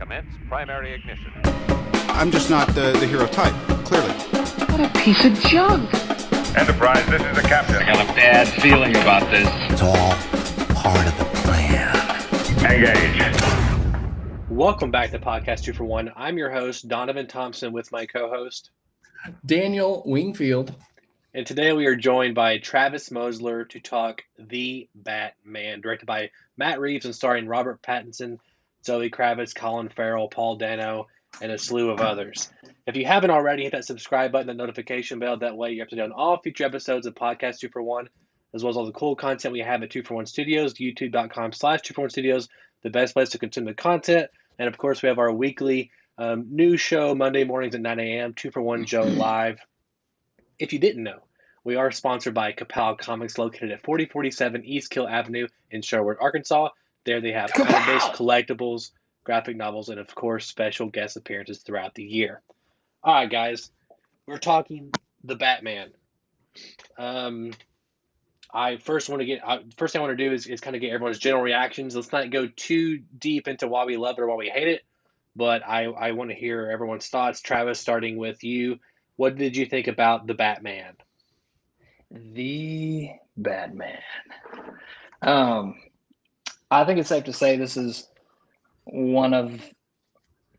Commence primary ignition. I'm just not the hero type, clearly. What a piece of junk. Enterprise, this is the captain. I got a bad feeling about this. It's all part of the plan. Engage. Welcome back to Podcast 2 for 1. I'm your host, Donovan Thompson, with my co-host, Daniel Wingfield. And today we are joined by Travis Mosler to talk The Batman, directed by Matt Reeves and starring Robert Pattinson, Zoe Kravitz, Colin Farrell, Paul Dano, and a slew of others. If you haven't already, hit that subscribe button and notification bell. That way you're up to date on all future episodes of Podcast 2 for 1, as well as all the cool content we have at 2 for 1 Studios, youtube.com/2 for 1 Studios, the best place to consume the content. And of course, we have our weekly news show Monday mornings at 9 a.m., 2 for 1 Joe Live. If you didn't know, we are sponsored by Kapow Comics, located at 4047 East Kill Avenue in Sherwood, Arkansas. There they have comic-based collectibles, graphic novels, and of course, special guest appearances throughout the year. All right, guys, we're talking The Batman. First thing I want to do is kind of get everyone's general reactions. Let's not go too deep into why we love it or why we hate it, but I want to hear everyone's thoughts. Travis, starting with you, what did you think about The Batman? The Batman. I think it's safe to say this is one of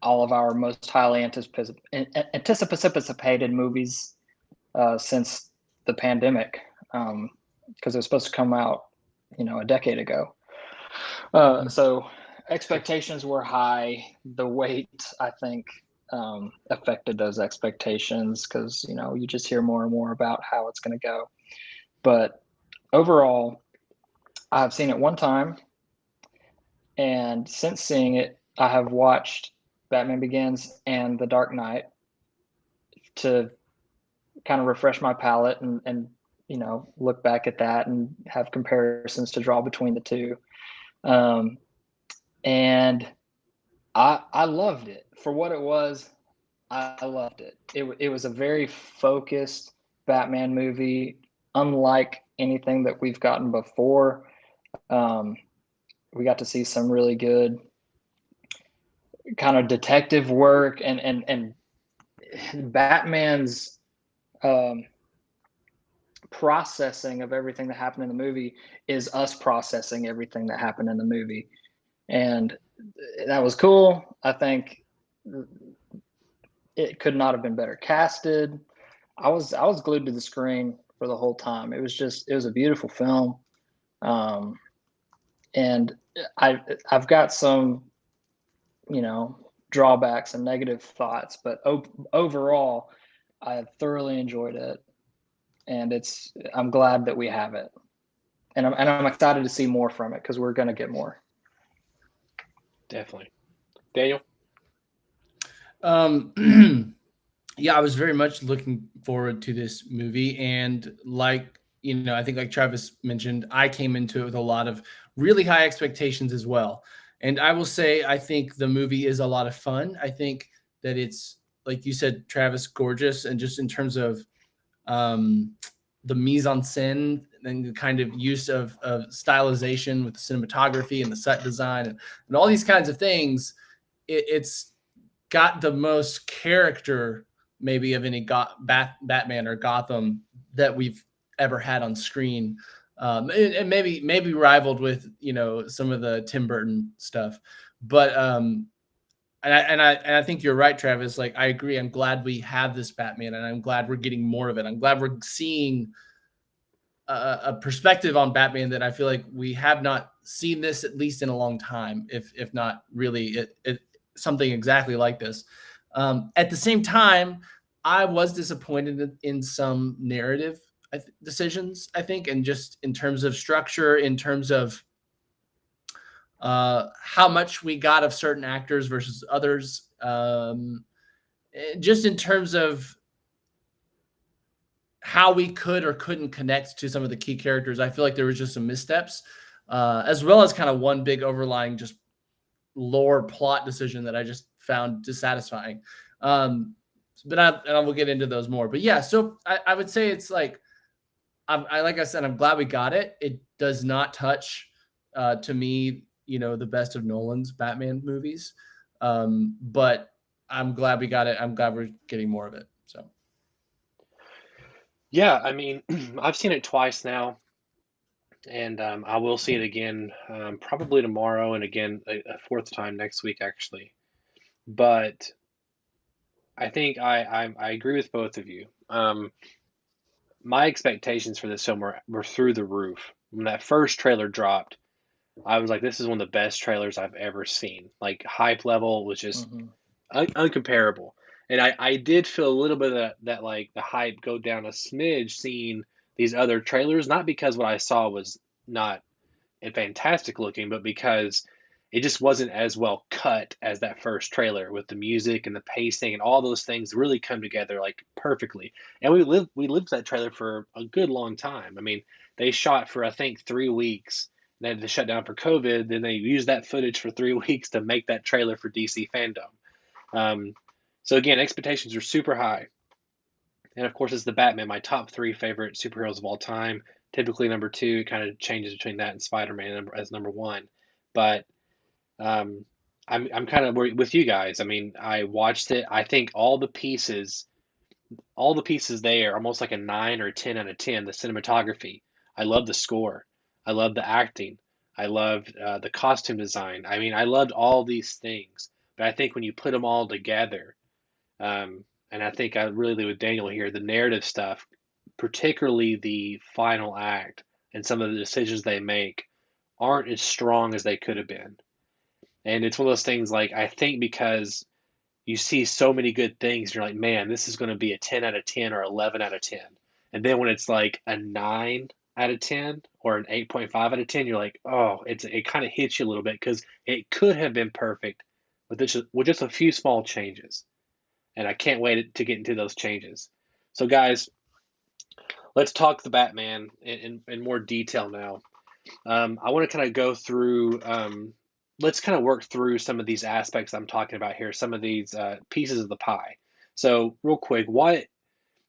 all of our most highly anticipated movies since the pandemic, because it was supposed to come out, a decade ago. So expectations were high. The wait, I think, affected those expectations because, you just hear more and more about how it's going to go. But overall, I've seen it one time. And since seeing it, I have watched Batman Begins and The Dark Knight to kind of refresh my palate and look back at that and have comparisons to draw between the two. And I loved it for what it was. I loved it. It was a very focused Batman movie, unlike anything that we've gotten before. We got to see some really good kind of detective work and Batman's processing of everything that happened in the movie is us processing everything that happened in the movie. And that was cool. I think it could not have been better casted. I was glued to the screen for the whole time. It was a beautiful film. And I've got some, drawbacks and negative thoughts, but overall, I thoroughly enjoyed it, and I'm glad that we have it, and I'm excited to see more from it because we're gonna get more. Definitely, Daniel. Yeah, I was very much looking forward to this movie, and I think like Travis mentioned, I came into it with a lot of really high expectations as well. And I will say, I think the movie is a lot of fun. I think that it's, like you said, Travis, gorgeous. And just in terms of the mise en scène and the kind of use of stylization with the cinematography and the set design and all these kinds of things, it's got the most character maybe of any Batman or Gotham that we've ever had on screen. And maybe rivaled with some of the Tim Burton stuff, but and I think you're right, Travis. Like, I agree. I'm glad we have this Batman, and I'm glad we're getting more of it. I'm glad we're seeing a perspective on Batman that I feel like we have not seen this at least in a long time, if not really something exactly like this. At the same time, I was disappointed in some narrative decisions, I think, and just in terms of structure, in terms of how much we got of certain actors versus others, just in terms of how we could or couldn't connect to some of the key characters. I feel like there was just some missteps, as well as kind of one big overlying just lore plot decision that I just found dissatisfying. But I will get into those more. But yeah, so I would say it's like, like I said, I'm glad we got it. It does not touch, to me, the best of Nolan's Batman movies. But I'm glad we got it. I'm glad we're getting more of it. So Yeah, I mean, I've seen it twice now, and I will see it again probably tomorrow, and again a fourth time next week, actually. But I think I agree with both of you. My expectations for this film were through the roof. When that first trailer dropped, I was like, this is one of the best trailers I've ever seen. Like, hype level was just uncomparable. And I did feel a little bit of that, like, the hype go down a smidge seeing these other trailers, not because what I saw was not fantastic looking, but because it just wasn't as well cut as that first trailer, with the music and the pacing and all those things really come together like perfectly. And we lived that trailer for a good long time. I mean, they shot for I think 3 weeks. They had to shut down for COVID. Then they used that footage for 3 weeks to make that trailer for DC fandom. Um, so again, expectations are super high. And of course, it's the Batman, my top three favorite superheroes of all time. Typically number two. It kind of changes between that and Spider-Man as number one. But um, I'm kind of with you guys. I mean, I watched it. I think all the pieces there, almost like a 9 or 10 out of 10. The cinematography. I love the score. I love the acting. I loved the costume design. I mean, I loved all these things. But I think when you put them all together, and I think I really with Daniel here, the narrative stuff, particularly the final act and some of the decisions they make, aren't as strong as they could have been. And it's one of those things like I think because you see so many good things, you're like, man, this is going to be a 10 out of 10 or 11 out of 10. And then when it's like a 9 out of 10 or an 8.5 out of 10, you're like, oh, it kind of hits you a little bit because it could have been perfect with just a few small changes. And I can't wait to get into those changes. So, guys, let's talk the Batman in more detail now. I want to kind of go through, let's kind of work through some of these aspects I'm talking about here, some of these pieces of the pie. So, real quick, what's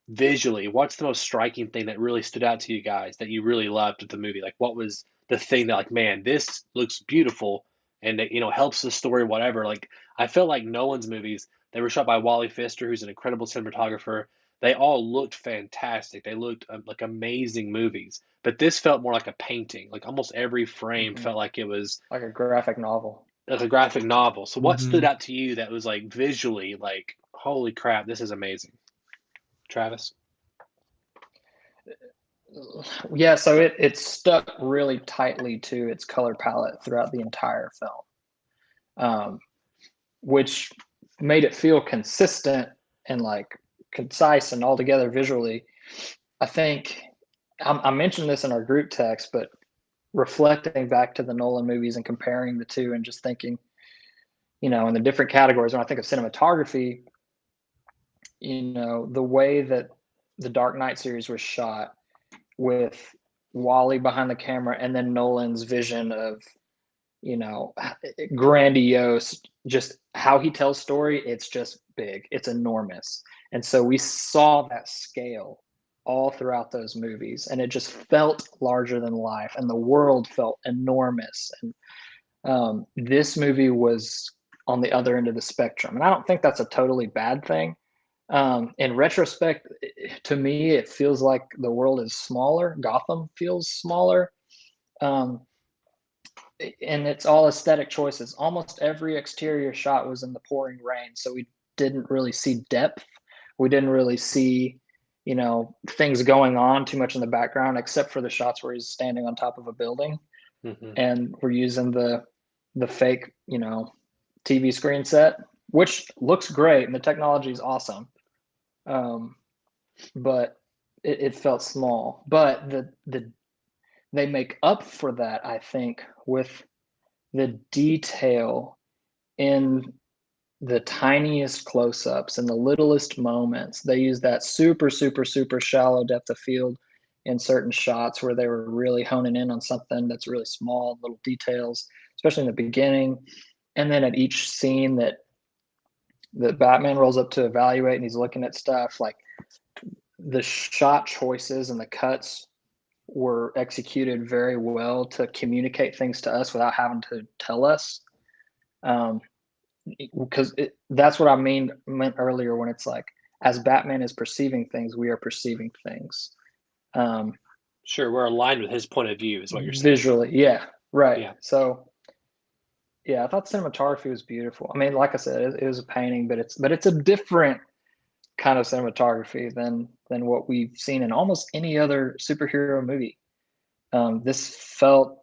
the most striking thing that really stood out to you guys that you really loved with the movie? Like, what was the thing that, like, man, this looks beautiful and it, helps the story, whatever. Like, I felt like Nolan's movies, they were shot by Wally Pfister, who's an incredible cinematographer. They all looked fantastic. They looked like amazing movies. But this felt more like a painting. Like almost every frame felt like it was Like a graphic novel. like a graphic novel. So what stood Mhm. out to you that was like visually like, holy crap, this is amazing? Travis? Yeah, so it stuck really tightly to its color palette throughout the entire film, which made it feel consistent and like concise and altogether visually. I think I mentioned this in our group text, but reflecting back to the Nolan movies and comparing the two and just thinking, in the different categories, when I think of cinematography, the way that the Dark Knight series was shot with Wally behind the camera and then Nolan's vision of, grandiose, just how he tells story. It's just big, it's enormous. And so we saw that scale all throughout those movies, and it just felt larger than life, and the world felt enormous. And this movie was on the other end of the spectrum, and I don't think that's a totally bad thing. In retrospect, to me, it feels like the world is smaller. Gotham feels smaller. Um, and it's all aesthetic choices. Almost every exterior shot was in the pouring rain, so we didn't really see depth. We didn't really see, things going on too much in the background, except for the shots where he's standing on top of a building, Mm-hmm. and we're using the fake, TV screen set, which looks great, and the technology is awesome. But it felt small. But they make up for that, I think, with the detail in the tiniest close-ups and the littlest moments. They use that super, super, super shallow depth of field in certain shots where they were really honing in on something that's really small, little details, especially in the beginning. And then at each scene that Batman rolls up to evaluate and he's looking at stuff, like the shot choices and the cuts were executed very well to communicate things to us without having to tell us. because that's what I meant earlier when it's like, as Batman is perceiving things, we are perceiving things. Sure, we're aligned with his point of view, is what you're saying. Visually, yeah, right. Yeah. So, yeah, I thought cinematography was beautiful. I mean, like I said, it was a painting, but it's a different kind of cinematography than what we've seen in almost any other superhero movie. This felt,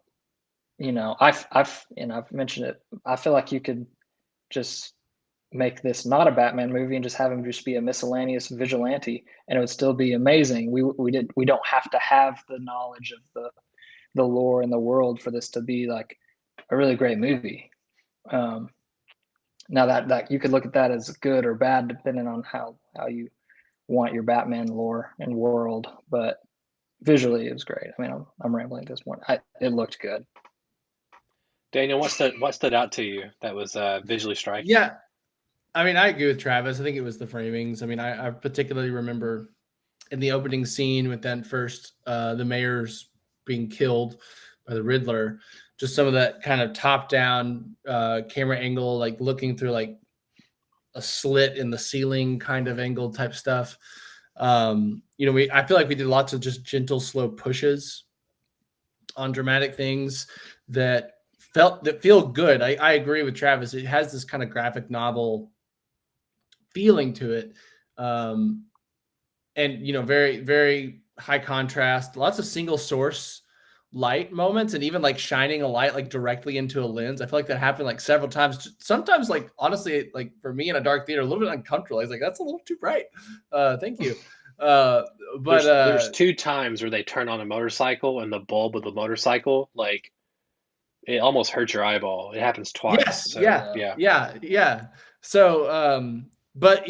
I've mentioned it. I feel like you could just make this not a Batman movie and just have him just be a miscellaneous vigilante, and it would still be amazing. We don't have to have the knowledge of the lore and the world for this to be like a really great movie. Now that you could look at that as good or bad depending on how you want your Batman lore and world, but visually it was great. I mean, I'm rambling at this point. It looked good. Daniel, what stood out to you that was visually striking? Yeah, I mean, I agree with Travis. I think it was the framings. I mean, I particularly remember in the opening scene with that first the mayor's being killed by the Riddler, just some of that kind of top down camera angle, like looking through like a slit in the ceiling kind of angle type stuff. I feel like we did lots of just gentle, slow pushes on dramatic things that feel good. I agree with Travis. It has this kind of graphic novel feeling to it. And very, very high contrast, lots of single source light moments, and even like shining a light like directly into a lens. I feel like that happened like several times. Sometimes, like honestly, like for me in a dark theater, a little bit uncomfortable. I was like, that's a little too bright. Thank you. But there's 2 times where they turn on a motorcycle and the bulb of the motorcycle, like it almost hurts your eyeball. It happens twice. Yes. So, yeah. So, but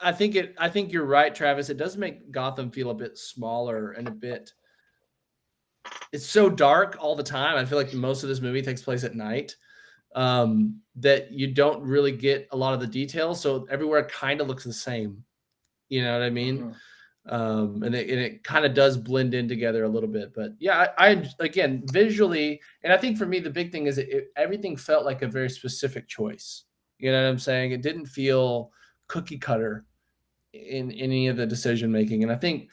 I think you're right, Travis. It does make Gotham feel a bit smaller and it's so dark all the time. I feel like most of this movie takes place at night, that you don't really get a lot of the details. So everywhere kind of looks the same. You know what I mean? Mm-hmm. And it kind of does blend in together a little bit. But yeah, I again, visually, and I think for me, the big thing is everything felt like a very specific choice. You know what I'm saying? It didn't feel cookie cutter in any of the decision making. And I think,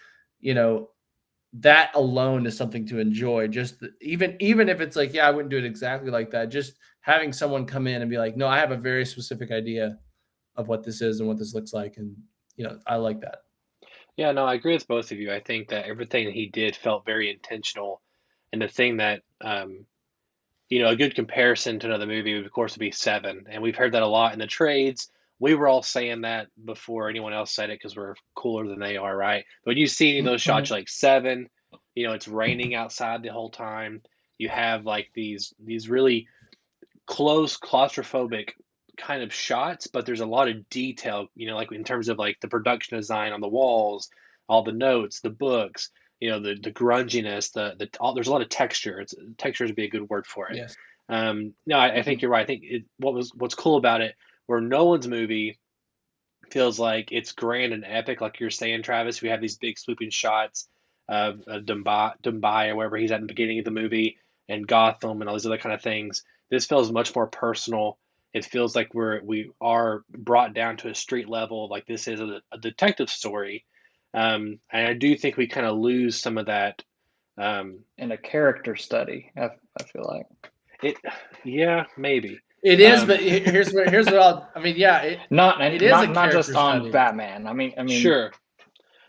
that alone is something to enjoy. Just even if it's like, yeah, I wouldn't do it exactly like that. Just having someone come in and be like, no, I have a very specific idea of what this is and what this looks like. And, I like that. Yeah, no, I agree with both of you. I think that everything that he did felt very intentional. And the thing that, a good comparison to another movie, of course, would be Seven. And we've heard that a lot in the trades. We were all saying that before anyone else said it because we're cooler than they are, right? But when you see any of those shots like Seven, it's raining outside the whole time. You have like these really close claustrophobic kind of shots, but there's a lot of detail, like in terms of like the production design on the walls, all the notes, the books, the grunginess, there's a lot of texture. Texture would be a good word for it. Yes. No, I think you're right. I think what's cool about it, where Nolan's movie feels like it's grand and epic, like you're saying, Travis. We have these big swooping shots of Dumbai or wherever he's at in the beginning of the movie, and Gotham and all these other kind of things. This feels much more personal. It feels like we are brought down to a street level, like this is a detective story. And I do think we kind of lose some of that. In a character study, I feel like yeah, maybe. It is, but here's what not just on study. Batman. I mean, sure,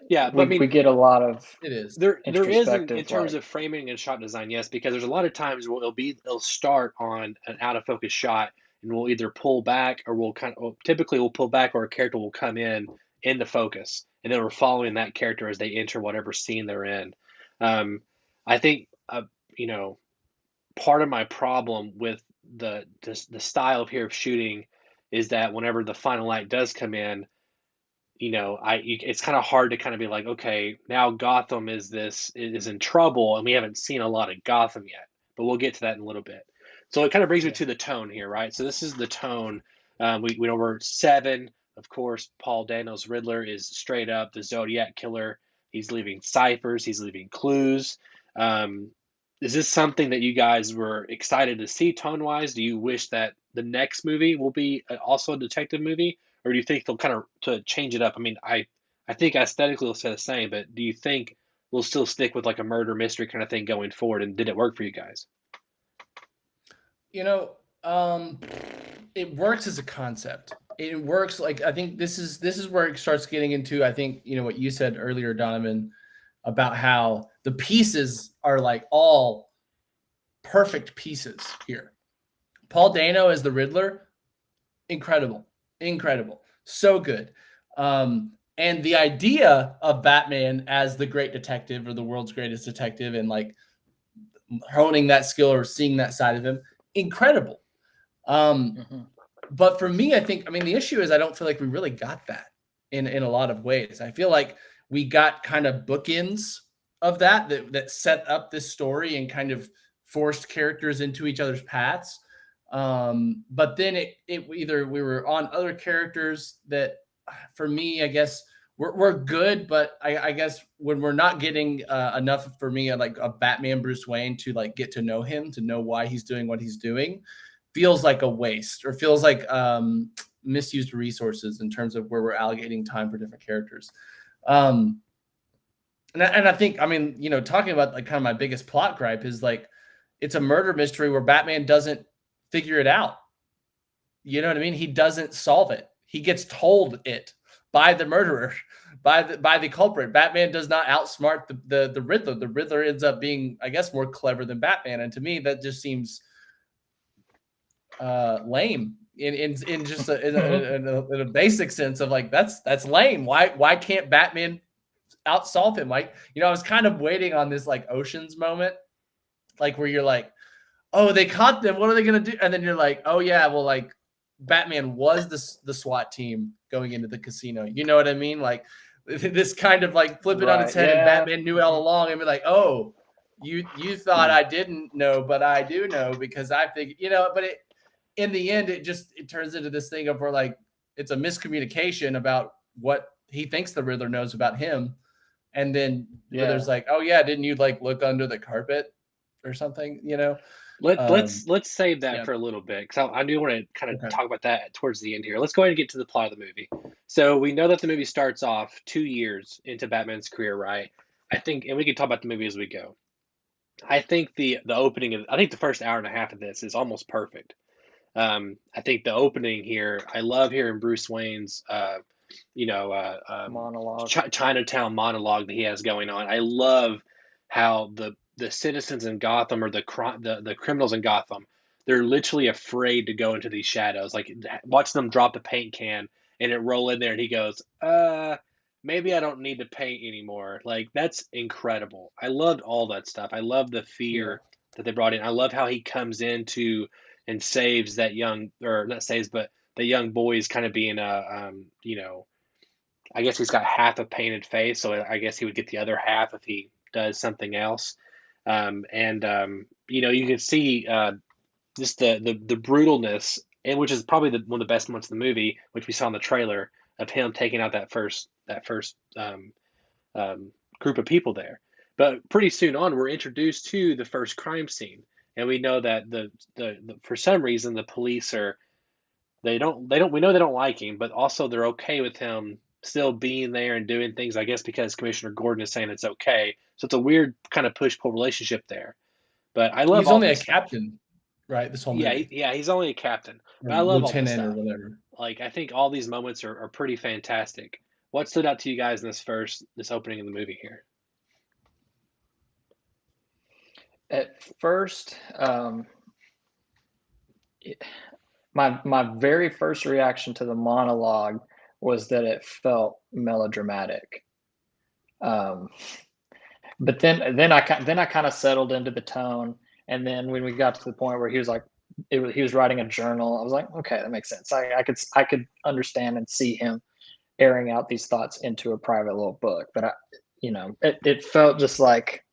yeah, but we get a lot of it is there is in terms of framing and shot design, yes, because there's a lot of times where it'll start on an out of focus shot, and we'll either pull back or typically we'll pull back, or a character will come in the focus, and then we're following that character as they enter whatever scene they're in. I think part of my problem with the style here of shooting is that whenever the final light does come in, it's kind of hard to kind of be like, okay, now Gotham is in trouble, and we haven't seen a lot of Gotham yet, but we'll get to that in a little bit. So it kind of brings me to the tone here, right? So this is the tone. We know we're Seven, of course. Paul Dano's Riddler is straight up the Zodiac killer. He's leaving ciphers. He's leaving clues. is this something that you guys were excited to see tone wise? Do you wish that the next movie will be also a detective movie, or do you think they'll kind of to change it up? I mean, I think aesthetically it'll stay the same, but do you think we'll still stick with like a murder mystery kind of thing going forward? And did it work for you guys? You know, it works as a concept. It works like I think this is where it starts getting into I think what you said earlier, Donovan, about how the pieces are like all perfect pieces here. Paul Dano as the Riddler, incredible, incredible, so good. And the idea of Batman as the great detective or the world's greatest detective and like honing that skill or seeing that side of him, incredible. But for me, I mean, the issue is I don't feel like we really got that in a lot of ways. I feel like we got kind of bookends of that set up this story and kind of forced characters into each other's paths. But then it either we were on other characters that, for me, I guess we're good, but I guess when we're not getting enough for me, like a Batman Bruce Wayne to like get to know him, to know why he's doing what he's doing, feels like a waste or feels like misused resources in terms of where we're allocating time for different characters. And I think, I mean, talking about like kind of my biggest plot gripe is like, it's a murder mystery where Batman doesn't figure it out. You know what I mean? He doesn't solve it. He gets told it by the murderer, by the culprit. Batman does not outsmart the Riddler. The Riddler ends up being, I guess, more clever than Batman. And to me, that just seems lame in just in a basic sense of like, that's lame. Why can't Batman outsolve him? Like, I was kind of waiting on this like Ocean's moment, like where you're like, oh, they caught them, what are they gonna do? And then you're like, oh yeah, well, like Batman was the SWAT team going into the casino. You know what I mean? Like this kind of like flip it on its head, and Batman knew all along, and be like, oh, you thought I didn't know, but I do know because I think, but in the end, it turns into this thing of where like it's a miscommunication about what he thinks the Riddler knows about him. And then Riddler's like, oh yeah, didn't you like look under the carpet or something, Let's save that for a little bit, because I do want to kind of talk about that towards the end here. Let's go ahead and get to the plot of the movie. So we know that the movie starts off 2 years into Batman's career, right? I think, and we can talk about the movie as we go. I think the opening I think the first hour and a half of this is almost perfect. I think the opening here, I love hearing Bruce Wayne's monologue, Chinatown monologue that he has going on. I love how the citizens in Gotham, or the criminals in Gotham, they're literally afraid to go into these shadows. Like, watch them drop the paint can and it roll in there, and he goes, maybe I don't need to paint anymore. Like, that's incredible. I loved all that stuff. I love the fear that they brought in. I love how he comes into and saves that young, or not saves, but the young boy is kind of being I guess he's got half a painted face, so I guess he would get the other half if he does something else. You can see just the brutalness, and which is probably one of the best moments of the movie, which we saw in the trailer, of him taking out that first group of people there. But pretty soon on, we're introduced to the first crime scene, and we know that the for some reason the police we know they don't like him, but also they're okay with him still being there and doing things, I guess because Commissioner Gordon is saying it's okay. So it's a weird kind of push-pull relationship there. But I love he's only a captain, right? This whole movie. He's only a captain. But I love lieutenant all this stuff, or whatever. Like, I think all these moments are pretty fantastic. What stood out to you guys in this opening of the movie here? At first, my very first reaction to the monologue was that it felt melodramatic. But then I kind of settled into the tone, and then when we got to the point where he was like, he was writing a journal, I was like, okay, that makes sense. I could understand and see him airing out these thoughts into a private little book. But it felt just like,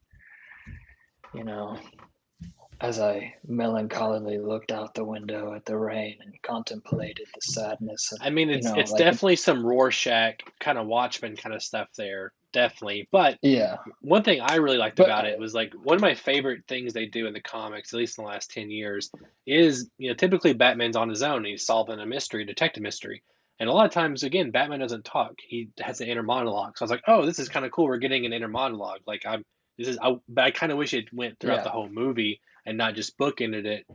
as I melancholy looked out the window at the rain and contemplated the sadness of, I mean, it's like, definitely some Rorschach kind of Watchmen kind of stuff there. definitely. But Yeah. one thing I really liked But about it was like one of my favorite things they do in the comics, at least in the last 10 years, is typically Batman's on his own and he's solving a mystery, detective mystery. And a lot of times, again, Batman doesn't talk. He has an inner monologue. So I was like, oh, this is kind of cool. We're getting an inner monologue. But I kind of wish it went throughout the yeah, whole movie and not just bookended it.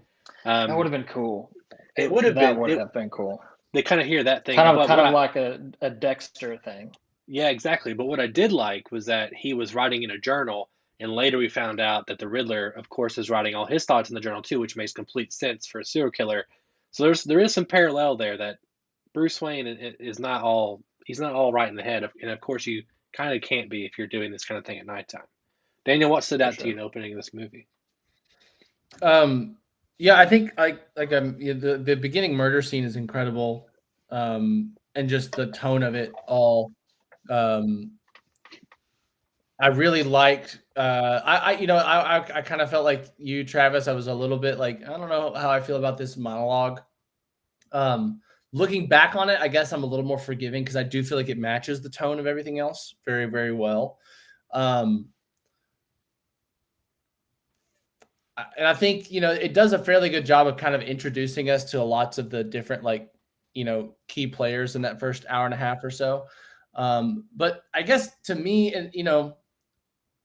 that would Um, have been cool. it would have That been, would have been cool. they kind of hear that thing. Kind of But kind of like a Dexter thing. yeah, exactly. But what I did like was that he was writing in a journal, and later we found out that the Riddler, of course, is writing all his thoughts in the journal too, which makes complete sense for a serial killer. So there is some parallel there that Bruce Wayne is not all he's not all right in the head, and of course you kind of can't be if you're doing this kind of thing at nighttime. Daniel, what stood For out to you sure. in opening this movie? Yeah, I think the beginning murder scene is incredible, and just the tone of it all. Um, I really liked. I kind of felt like you, Travis. I was a little bit like I don't know how I feel about this monologue. Looking back on it, I guess I'm a little more forgiving because I do feel like it matches the tone of everything else very, very well. Um, and I think it does a fairly good job of kind of introducing us to lots of the different key players in that first hour and a half or so. But I guess to me, and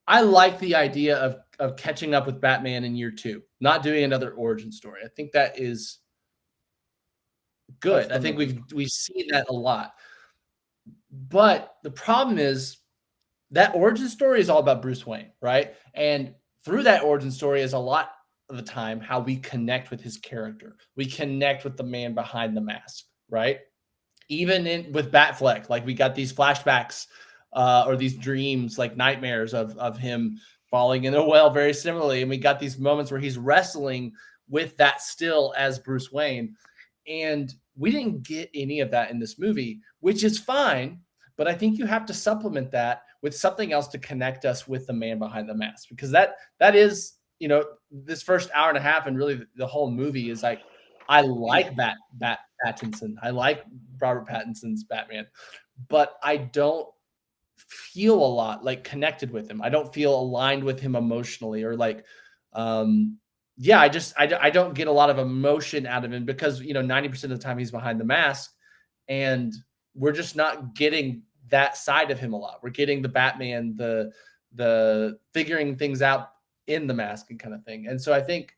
I like the idea of catching up with Batman in year 2, not doing another origin story. I think that is good. I think we've seen that a lot. But the problem is that origin story is all about Bruce Wayne, right? And through that origin story is a lot of the time how we connect with his character. We connect with the man behind the mask, right? Even with Batfleck, like we got these flashbacks or these dreams, like nightmares of him falling in a well very similarly. And we got these moments where he's wrestling with that still as Bruce Wayne. And we didn't get any of that in this movie, which is fine. But I think you have to supplement that with something else to connect us with the man behind the mask, because that is, this first hour and a half and really the whole movie is like, I like Pattinson. I like Robert Pattinson's Batman, but I don't feel a lot like connected with him. I don't feel aligned with him emotionally or I don't get a lot of emotion out of him because 90% of the time he's behind the mask, and we're just not getting that side of him a lot. We're getting the Batman, the figuring things out in the mask and kind of thing. And so I think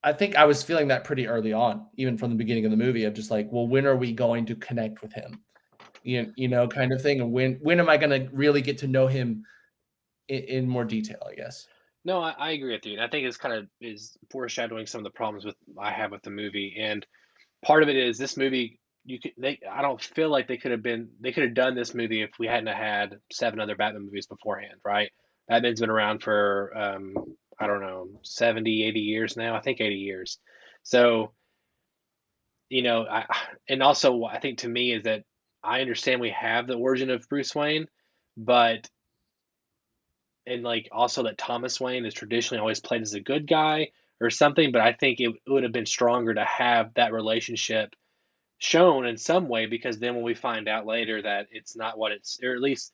I think I was feeling that pretty early on, even from the beginning of the movie, of just like, well, when are we going to connect with him? Kind of thing. And when am I going to really get to know him in more detail, I guess. No, I agree with you. And I think it's kind of is foreshadowing some of the problems I have with the movie. And part of it is this movie I don't feel like they could have done this movie if we hadn't had 7 other Batman movies beforehand, right? Batman's been around for I don't know, 70, 80 years now. I think 80 years. So, and also I think to me is that I understand we have the origin of Bruce Wayne, but and like also that Thomas Wayne is traditionally always played as a good guy or something, but I think it would have been stronger to have that relationship shown in some way, because then when we find out later that it's not what it's, or at least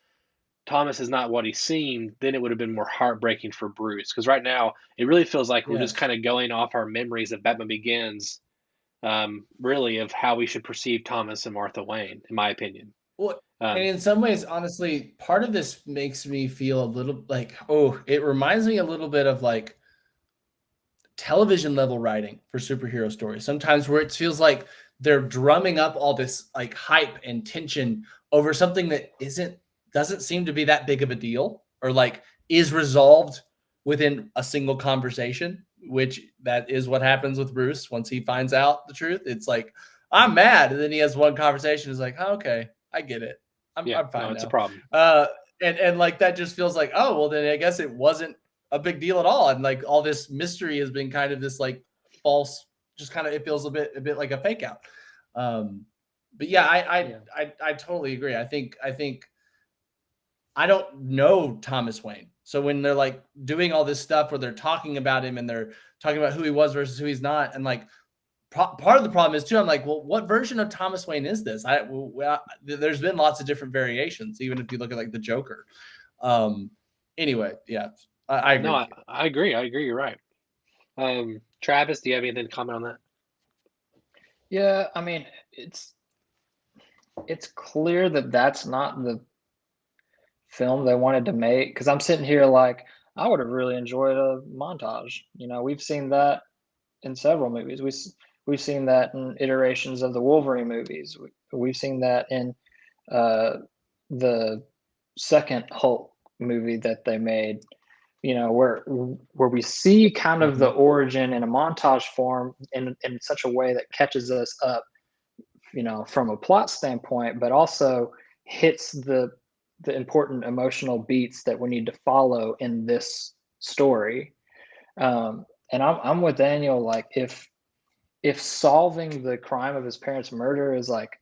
Thomas is not what he seemed, then it would have been more heartbreaking for Bruce. Because right now it really feels like we're just Yes. kind of going off our memories of Batman Begins, really of how we should perceive Thomas and Martha Wayne, in my opinion. Well, and in some ways, honestly, part of this makes me feel a little like, it reminds me a little bit of like television level writing for superhero stories. Sometimes where it feels like they're drumming up all this like hype and tension over something that doesn't seem to be that big of a deal, or like is resolved within a single conversation, which that is what happens with Bruce once he finds out the truth. It's like, I'm mad. And then he has one conversation. It's like, oh, okay, I get it. I'm fine it's now. a problem. And like that just feels like, oh, well, then I guess it wasn't a big deal at all. And like all this mystery has been kind of this like false, just kind of, it feels a bit like a fake out. But yeah, I totally agree. I think I don't know Thomas Wayne. So when they're like doing all this stuff where they're talking about him and they're talking about who he was versus who he's not, and like part of the problem is too, I'm like, well, what version of Thomas Wayne is this? There's been lots of different variations, even if you look at like the Joker. Anyway, yeah, I agree. No, I agree. I agree. You're right. Travis, do you have anything to comment on that? Yeah, I mean, it's clear that that's not the film they wanted to make, because I'm sitting here like I would have really enjoyed a montage. We've seen that in several movies. We've seen that in iterations of the Wolverine movies. We've seen that in the second Hulk movie that they made. Where we see kind of the origin in a montage form in such a way that catches us up, from a plot standpoint, but also hits the important emotional beats that we need to follow in this story. And I'm with Daniel. Like, if solving the crime of his parents' murder is like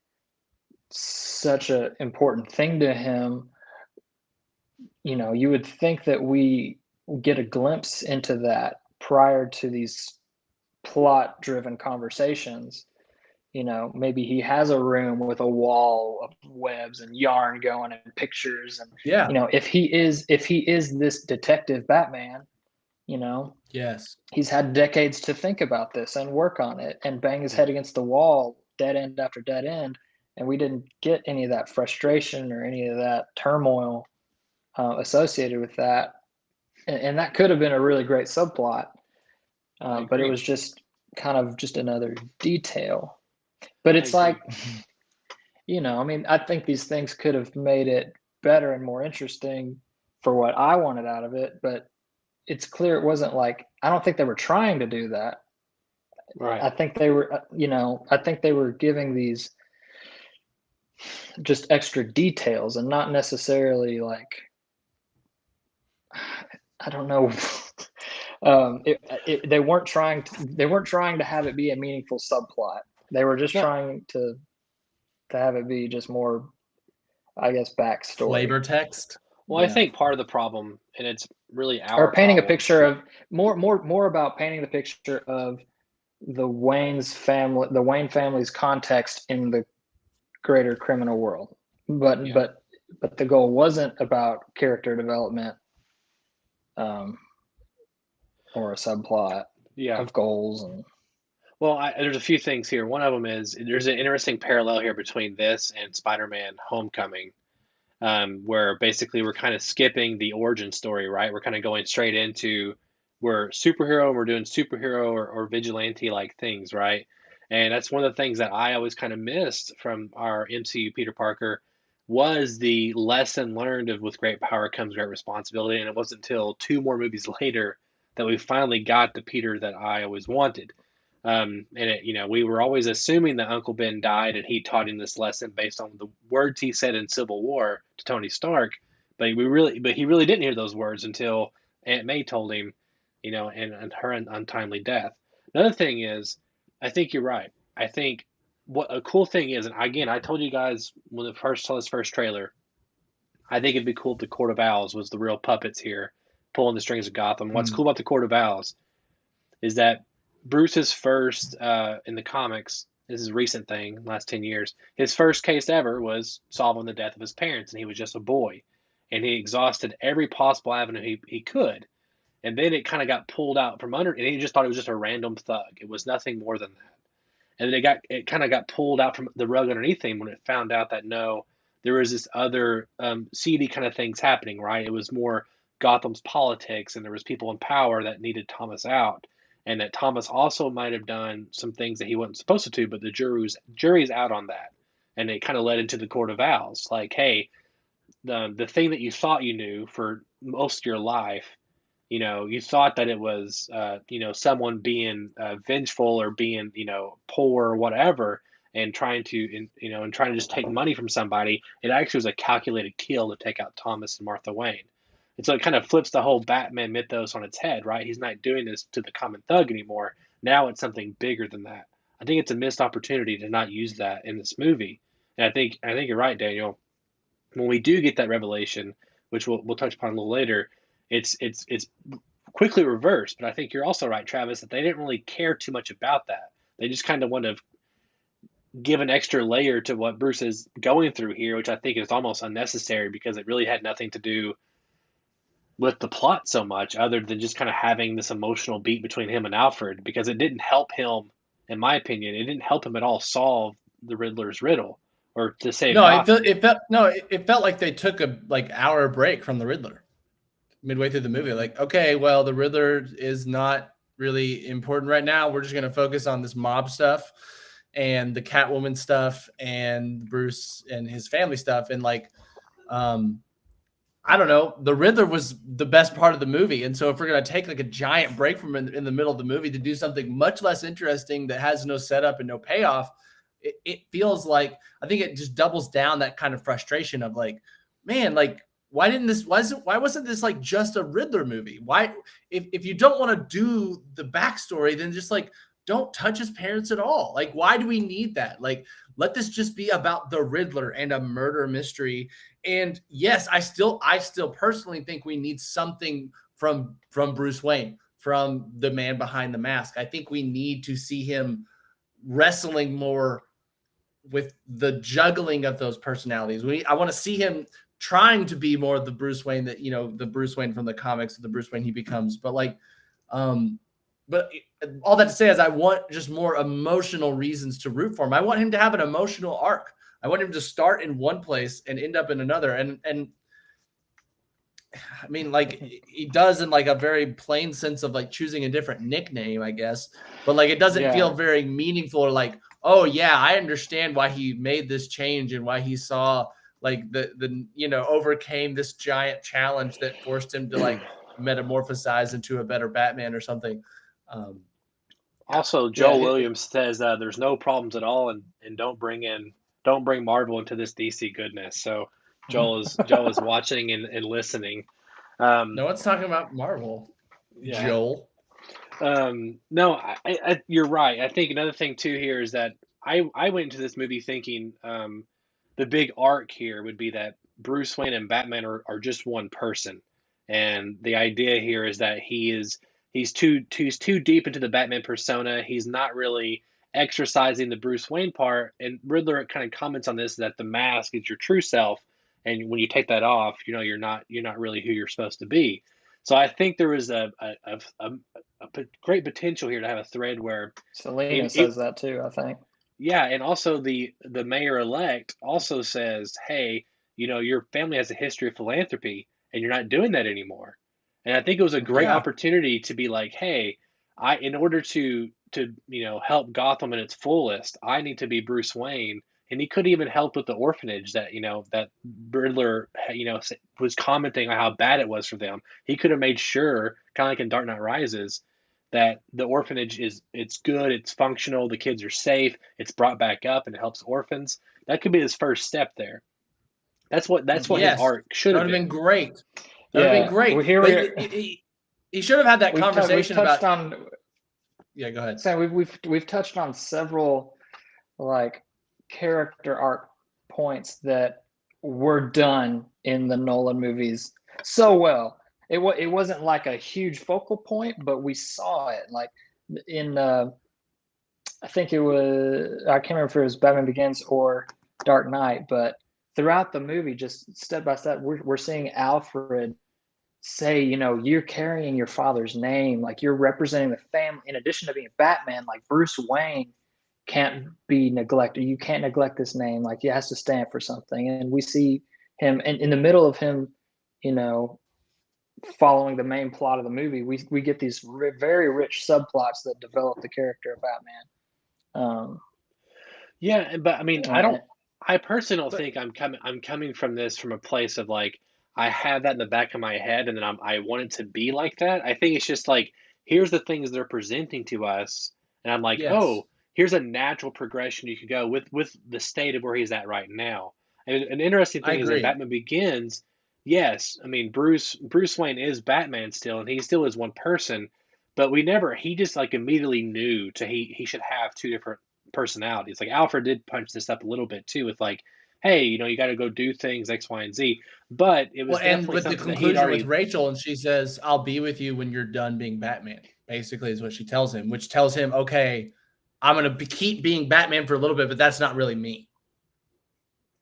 such an important thing to him, you would think that we get a glimpse into that prior to these plot-driven conversations. Maybe he has a room with a wall of webs and yarn going and pictures, and Yeah. if he is this detective Batman, Yes. he's had decades to think about this and work on it and bang his head against the wall, dead end after dead end, and we didn't get any of that frustration or any of that turmoil associated with that, and that could have been a really great subplot, but it was just kind of just another detail. But it's like, I mean, I think these things could have made it better and more interesting for what I wanted out of it, but it's clear it wasn't like, I don't think they were trying to do that. Right. I think they were, I think they were giving these just extra details and not necessarily like, I don't know. They weren't trying to have it be a meaningful subplot. They were just trying to have it be just more, I guess, backstory. Flavor text. Well, I think part of the problem, and it's really or painting problem. a picture of more about painting the picture of the Wayne family's context in the greater criminal world. But the goal wasn't about character development, or a subplot of goals. And well, there's a few things here. One of them is there's an interesting parallel here between this and Spider-Man: Homecoming, where basically we're kind of skipping the origin story, right? We're kind of going straight into we're superhero and we're doing superhero or vigilante-like things, right? And that's one of the things that I always kind of missed from our MCU Peter Parker was the lesson learned of with great power comes great responsibility. And it wasn't until 2 more movies later that we finally got the Peter that I always wanted. And we were always assuming that Uncle Ben died and he taught him this lesson based on the words he said in Civil War to Tony Stark. But he really didn't hear those words until Aunt May told him, and her untimely death. Another thing is, I think you're right. I think what a cool thing is, and again, I told you guys when I first saw this first trailer, I think it'd be cool if the Court of Vows was the real puppets here, pulling the strings of Gotham. What's cool about the Court of Vows is that Bruce's first, in the comics, this is a recent thing, last 10 years, his first case ever was solving the death of his parents, and he was just a boy. And he exhausted every possible avenue he could. And then it kind of got pulled out from under, and he just thought it was just a random thug. It was nothing more than that. And then it kind of got pulled out from the rug underneath him when it found out that no, there was this other seedy kind of things happening, right? It was more Gotham's politics, and there was people in power that needed Thomas out, and that Thomas also might have done some things that he wasn't supposed to do, but the jury's out on that. And it kind of led into the Court of Vows. Like, hey, the thing that you thought you knew for most of your life, you thought that it was, someone being vengeful or being, poor or whatever, and trying to just take money from somebody. It actually was a calculated kill to take out Thomas and Martha Wayne. And so it kind of flips the whole Batman mythos on its head, right? He's not doing this to the common thug anymore. Now it's something bigger than that. I think it's a missed opportunity to not use that in this movie. And I think you're right, Daniel. When we do get that revelation, which we'll touch upon a little later, it's quickly reversed. But I think you're also right, Travis, that they didn't really care too much about that. They just kind of want to give an extra layer to what Bruce is going through here, which I think is almost unnecessary because it really had nothing to do with the plot so much, other than just kind of having this emotional beat between him and Alfred, because it didn't help him, in my opinion, it didn't help him at all solve the Riddler's riddle or to save No, Gotham. it felt like they took a hour break from the Riddler midway through the movie. Like, okay, well, the Riddler is not really important right now. We're just going to focus on this mob stuff and the Catwoman stuff and Bruce and his family stuff. And I don't know, the Riddler was the best part of the movie. And so if we're going to take like a giant break from in the middle of the movie to do something much less interesting that has no setup and no payoff, it feels like, I think it just doubles down that kind of frustration of like, man, like, why wasn't this like just a Riddler movie? Why, if you don't want to do the backstory, then just like, don't touch his parents at all. Like, why do we need that? Like, let this just be about the Riddler and a murder mystery. And yes, I still personally think we need something from Bruce Wayne, from the man behind the mask. I think we need to see him wrestling more with the juggling of those personalities. I want to see him trying to be more the Bruce Wayne that, the Bruce Wayne from the comics, the Bruce Wayne he becomes. But but all that to say is I want just more emotional reasons to root for him. I want him to have an emotional arc. I want him to start in one place and end up in another. And I mean, like he does in like a very plain sense of like choosing a different nickname, I guess. But like it doesn't feel very meaningful or like, oh yeah, I understand why he made this change and why he saw like the overcame this giant challenge that forced him to like metamorphosize into a better Batman or something. Also, Joel Williams says there's no problems at all, and don't bring Marvel into this DC goodness. So Joel is watching and listening. No one's talking about Marvel. Yeah. Joel. No, you're right. I think another thing too here is that I went into this movie thinking the big arc here would be that Bruce Wayne and Batman are just one person, and the idea here is that he's too deep into the Batman persona. He's not really exercising the Bruce Wayne part, and Riddler kind of comments on this, that the mask is your true self, and when you take that off, you're not really who you're supposed to be. So I think there is a great potential here to have a thread where Selena says that too, I think. Yeah, and also the mayor-elect also says, hey, your family has a history of philanthropy, and you're not doing that anymore. And I think it was a great opportunity to be like, hey, in order to help Gotham in its fullest, I need to be Bruce Wayne. And he could even help with the orphanage that that Riddler was commenting on how bad it was for them. He could have made sure, kind of like in Dark Knight Rises, that the orphanage it's good, it's functional, the kids are safe, it's brought back up, and it helps orphans. That could be his first step there. That's what his arc should have been. Great. That would have been great. Well, he should have had that conversation about. Yeah, go ahead. So we've touched on several like character arc points that were done in the Nolan movies so well. It wasn't like a huge focal point, but we saw it like in I think it was, I can't remember if it was Batman Begins or Dark Knight, but throughout the movie, just step by step, we're seeing Alfred say, you're carrying your father's name, like you're representing the family. In addition to being Batman, like Bruce Wayne can't be neglected. You can't neglect this name. Like he has to stand for something. And we see him, and in the middle of him, following the main plot of the movie, we get these very rich subplots that develop the character of Batman. Yeah, but I mean, I personally don't think I'm coming from this from a place of like I have that in the back of my head and then I want it to be like that. I think it's just like here's the things they're presenting to us, and I'm like, oh, here's a natural progression you could go with the state of where he's at right now. And an interesting thing is that Batman Begins. Yes, I mean Bruce Wayne is Batman still, and he still is one person, but he just like immediately knew he should have two different personalities. Like Alfred did punch this up a little bit too with like, hey, you got to go do things X, Y, and Z. But it was and with the conclusion with Rachel, and she says, "I'll be with you when you're done being Batman." Basically, is what she tells him, which tells him, okay, I'm going to keep being Batman for a little bit, but that's not really me.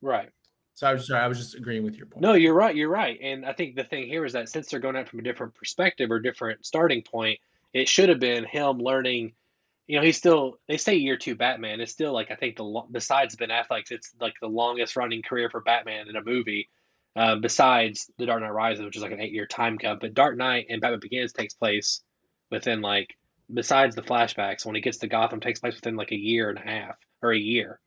Right. So I was just agreeing with your point. No, you're right. You're right. And I think the thing here is that since they're going at it from a different perspective or different starting point, it should have been him learning. He's still. They say year 2 Batman. It's still like I think besides Ben Affleck's, it's like the longest running career for Batman in a movie. Besides The Dark Knight Rises, which is like an 8-year time cut, but Dark Knight and Batman Begins takes place within like besides the flashbacks when he gets to Gotham takes place within like a year and a half or a year.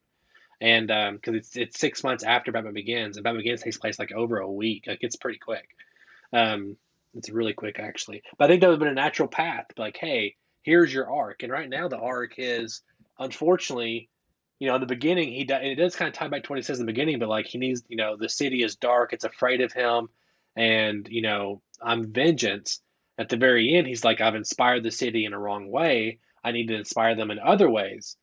And because it's 6 months after Batman Begins, and Batman Begins takes place like over a week. Like it's pretty quick. It's really quick actually. But I think that would have been a natural path. Like, hey, here's your arc. And right now the arc is, unfortunately, in the beginning it does kind of tie back to what he says in the beginning. But like he needs, the city is dark. It's afraid of him, and I'm vengeance. At the very end, he's like, I've inspired the city in a wrong way. I need to inspire them in other ways.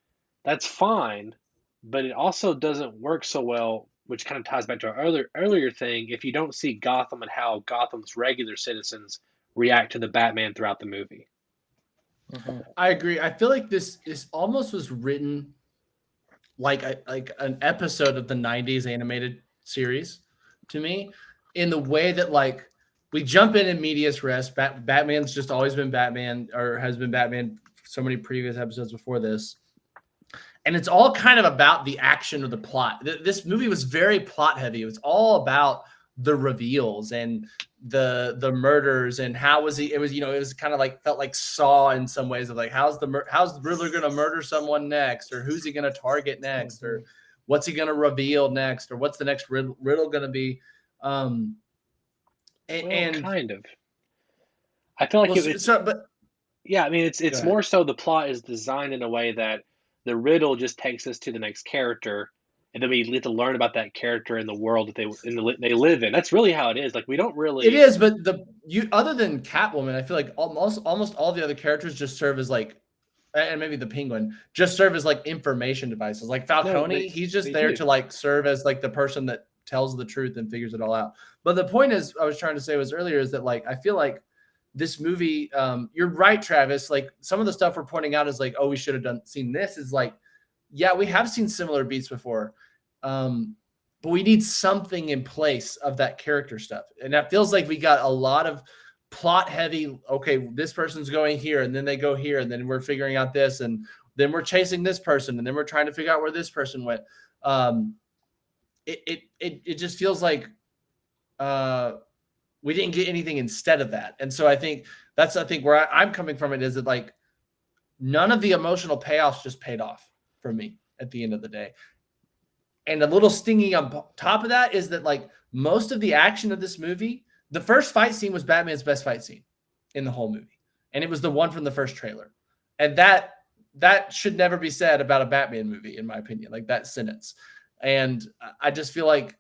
That's fine. But it also doesn't work so well, which kind of ties back to our earlier thing, if you don't see Gotham and how Gotham's regular citizens react to the Batman throughout the movie. I agree. I feel like this almost was written like an episode of the 90s animated series to me, in the way that like we jump in medias res. Batman's just always been Batman, or has been Batman so many previous episodes before this. And it's all kind of about the action of the plot. This movie was very plot heavy. It was all about the reveals and the murders and how was he. It was it was kind of like felt like Saw in some ways of like how's the Riddler going to murder someone next, or who's he going to target next, or what's he going to reveal next, or what's the next riddle going to be. And kind of. I feel like yeah. I mean, it's more so the plot is designed in a way that the riddle just takes us to the next character, and then we get to learn about that character in the world that they live in. That's really how it is. Like we don't really. It is, but other than Catwoman, I feel like almost all the other characters just serve as like, and maybe the Penguin just serve as like information devices. Like Falcone, he's just there to like serve as like the person that tells the truth and figures it all out. But the point is, I was trying to say was earlier is that like I feel like this movie, you're right, Travis. Like some of the stuff we're pointing out is like, oh, we should have seen this. Is like, yeah, we have seen similar beats before, but we need something in place of that character stuff. And that feels like we got a lot of plot heavy. Okay, this person's going here, and then they go here, and then we're figuring out this, and then we're chasing this person, and then we're trying to figure out where this person went. It just feels like we didn't get anything instead of that. And so I think that's, where I'm coming from it is that like none of the emotional payoffs just paid off for me at the end of the day. And a little stinging on top of that is that like most of the action of this movie, the first fight scene was Batman's best fight scene in the whole movie. And it was the one from the first trailer. And that should never be said about a Batman movie, in my opinion, like that sentence. And I just feel like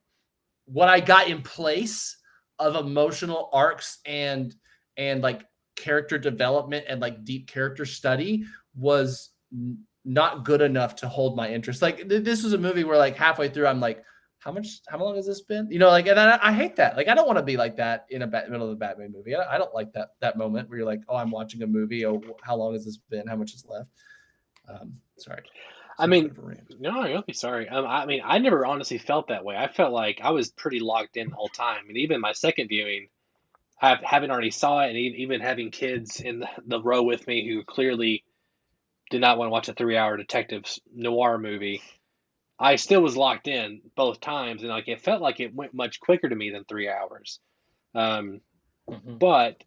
what I got in place of emotional arcs and like character development and like deep character study was not good enough to hold my interest. Like this was a movie where like halfway through I'm like, how long has this been? Like, and I hate that. Like I don't want to be like that in a middle of a Batman movie. I don't like that moment where you're like, oh, I'm watching a movie. Oh, how long has this been? How much is left? Sorry. I mean, no, you'll be sorry. I mean, I never honestly felt that way. I felt like I was pretty locked in the whole time. And even my second viewing, having already saw it, and even having kids in the row with me who clearly did not want to watch a 3-hour detective noir movie, I still was locked in both times. And like it felt like it went much quicker to me than 3 hours. But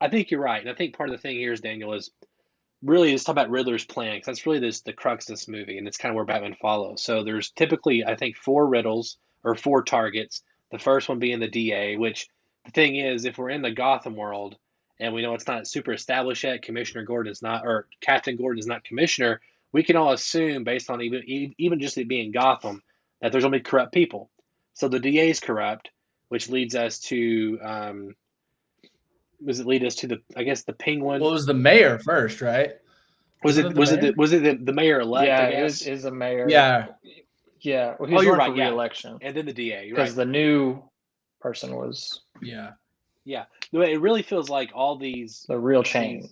I think you're right. And I think part of the thing here is, Daniel, is really let's talk about Riddler's plan, because that's really the crux of this movie, and it's kind of where Batman follows. So there's typically, I think, 4 riddles or 4 targets. The first one being the DA, which the thing is, if we're in the Gotham world and we know it's not super established yet, Commissioner Gordon is not, or Captain Gordon is not commissioner, we can all assume, based on even just it being Gotham, that there's only corrupt people. So the DA is corrupt, which leads us to does it lead us to the Penguin? Well, it was the mayor first, right? Was it the mayor elect? Yeah, I guess? it is a mayor. Yeah. Yeah. Well, he's you're running right. for re-election. And then the DA, because the new person was Yeah. It really feels like all these the real change.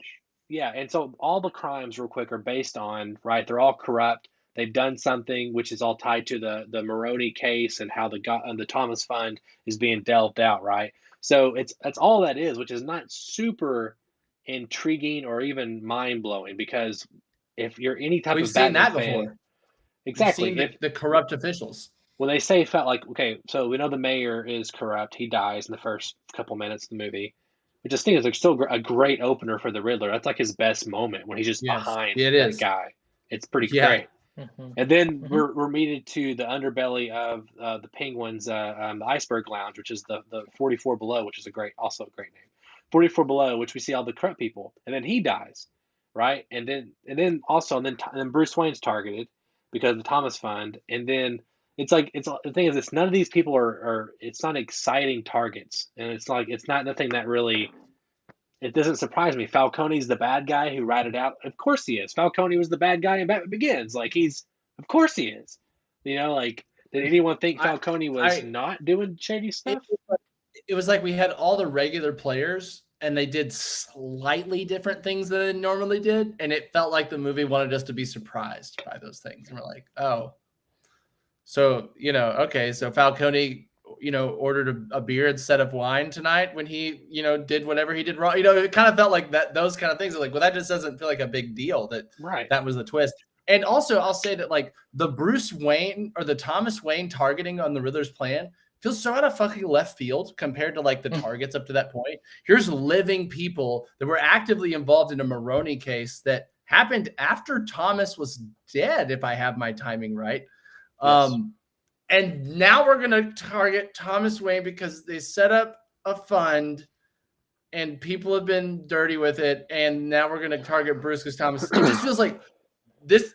Yeah, and so all the crimes, real quick, are based on, right? They're all corrupt. They've done something which is all tied to the Maroney case and how the Thomas Fund is being delved out, right? So that's all that is, which is not super intriguing or even mind blowing because if you're any type We've of seen Batman that fan, before. We've exactly. seen the corrupt officials. When they say felt like okay, so we know the mayor is corrupt. He dies in the first couple minutes of the movie. Which I think is like still a great opener for the Riddler. That's like his best moment when he's just Yes, behind it that is. guy. It's pretty Yeah. great. Mhm. And then Mhm. we're meted to the underbelly of the Penguins, the Iceberg Lounge, which is the 44 Below, which is also a great name. 44 Below, which we see all the corrupt people, and then he dies, right? And then Bruce Wayne's targeted because of the Thomas Fund, and then it's like the thing is this none of these people are it's not exciting targets, and it's not nothing that really it doesn't surprise me. Falcone's the bad guy who ratted out. Of course he is. Falcone was the bad guy in Batman Begins. Of course he is. Like, did anyone think I, Falcone was I, not doing shady it, stuff? it was like we had all the regular players and they did slightly different things than they normally did. And it felt like the movie wanted us to be surprised by those things. And we're like, oh, so, okay. So Falcone, ordered a beer instead of wine tonight when he, did whatever he did wrong. It kind of felt like that, those kind of things are like, well, that just doesn't feel like a big deal Right. that was the twist. And also I'll say that like the Bruce Wayne or the Thomas Wayne targeting on the Riddler's plan feels so out of fucking left field compared to like the targets up to that point. Here's living people that were actively involved in a Maroney case that happened after Thomas was dead, if I have my timing right. Yes. And now we're going to target Thomas Wayne because they set up a fund and people have been dirty with it. And now we're going to target Bruce because Thomas. It just feels like this.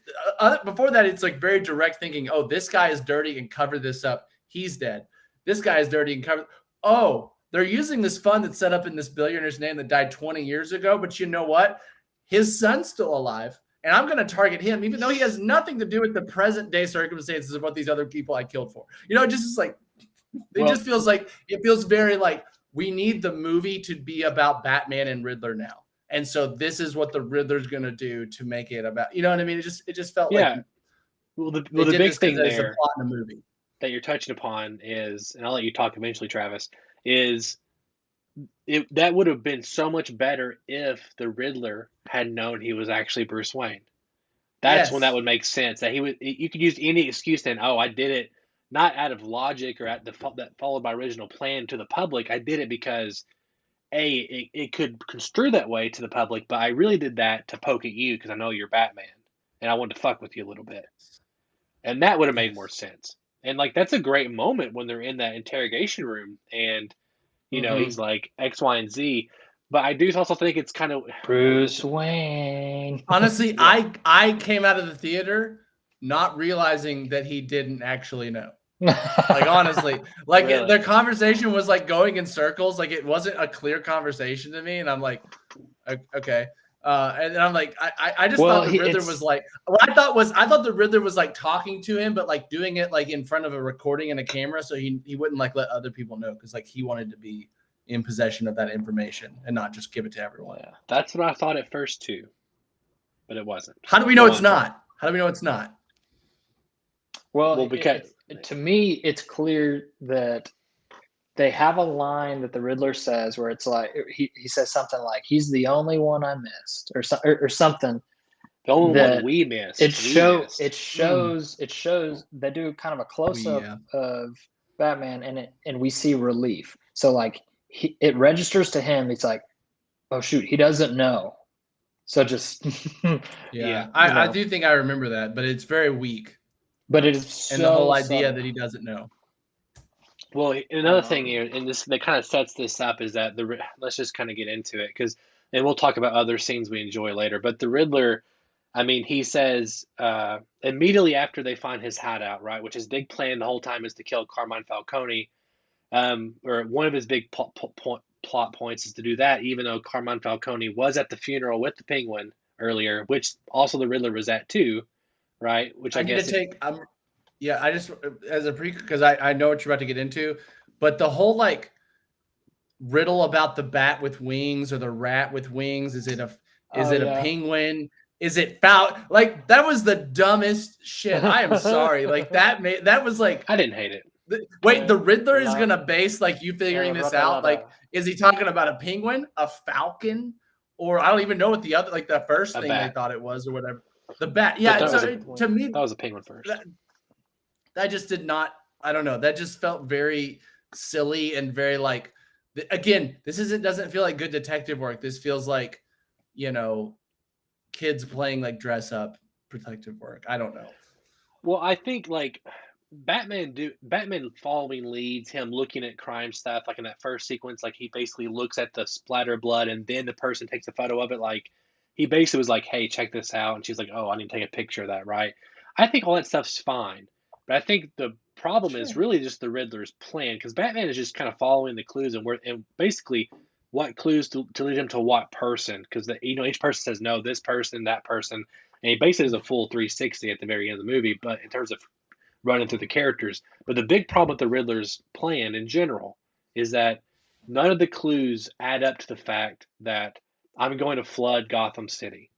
Before that, it's like very direct thinking. Oh, this guy is dirty and cover this up. He's dead. This guy is dirty and cover. Oh, they're using this fund that's set up in this billionaire's name that died 20 years ago. But you know what? His son's still alive. And I'm going to target him, even though he has nothing to do with the present day circumstances of what these other people I killed for. Just is like, just feels like, it feels very like we need the movie to be about Batman and Riddler now. And so this is what the Riddler's going to do to make it about, you know what I mean? It just felt like. Well, the big thing there a plot in a movie that you're touching upon is, and I'll let you talk eventually, Travis, is that would have been so much better if the Riddler had known he was actually Bruce Wayne. That's when that would make sense. That you could use any excuse then. Oh, I did it not out of logic or that followed my original plan to the public. I did it because it could construe that way to the public, but I really did that to poke at you because I know you're Batman and I wanted to fuck with you a little bit, and that would have made more sense. And like that's a great moment when they're in that interrogation room and. He's like X, Y, and Z. But I do also think it's kind of Bruce Wayne. Honestly, I came out of the theater not realizing that he didn't actually know. Like honestly, like Really? the conversation was like going in circles. Like it wasn't a clear conversation to me, and I'm like, okay. And I'm like, I just thought the Riddler was like, what I thought the Riddler was like talking to him, but like doing it like in front of a recording and a camera, so he wouldn't like let other people know because like he wanted to be in possession of that information and not just give it to everyone. Yeah, that's what I thought at first too, but it wasn't. How do we know it's not? How do we know it's not? Well, because to me, it's clear that they have a line that the Riddler says where it's like he says something like he's the only one I missed or something. The only one we missed. It shows they do kind of a close up of Batman and we see relief. So like it registers to him. It's like, oh shoot, he doesn't know. So just I do think I remember that, but it's very weak. But it is and the whole idea that he doesn't know. Well, another thing here, and this that kind of sets this up, is that let's just kind of get into it and we'll talk about other scenes we enjoy later. But the Riddler, I mean, he says immediately after they find his hideout, right, which his big plan the whole time is to kill Carmine Falcone, or one of his big plot points is to do that, even though Carmine Falcone was at the funeral with the Penguin earlier, which also the Riddler was at too, right? Which I guess I just as a because I know what you're about to get into, but the whole like riddle about the bat with wings or the rat with wings, is it Is Oh, it a yeah. penguin? Is it Like, that was the dumbest shit. I am sorry. Like, that was like, I didn't hate it. wait, the Riddler is La- gonna base like you figuring this out? Like, is he talking about a penguin, a falcon, or I don't even know what the other, like the first A thing bat. they thought it was or whatever. The bat. But Yeah. that was So to me, that was a penguin first. that just did not, I don't know. That just felt very silly and very like, again, this doesn't feel like good detective work. This feels like, kids playing like dress up detective work. I don't know. Well, I think like Batman following leads, him looking at crime stuff, like in that first sequence, like he basically looks at the splatter of blood and then the person takes a photo of it. Like he basically was like, "Hey, check this out," and she's like, "Oh, I need to take a picture of that," right? I think all that stuff's fine, but I think the problem is really just the Riddler's plan, because Batman is just kind of following the clues and basically what clues to lead him to what person, because each person says no, this person, that person, and he basically does a full 360 at the very end of the movie, but in terms of running through the characters. But the big problem with the Riddler's plan in general is that none of the clues add up to the fact that I'm going to flood Gotham City.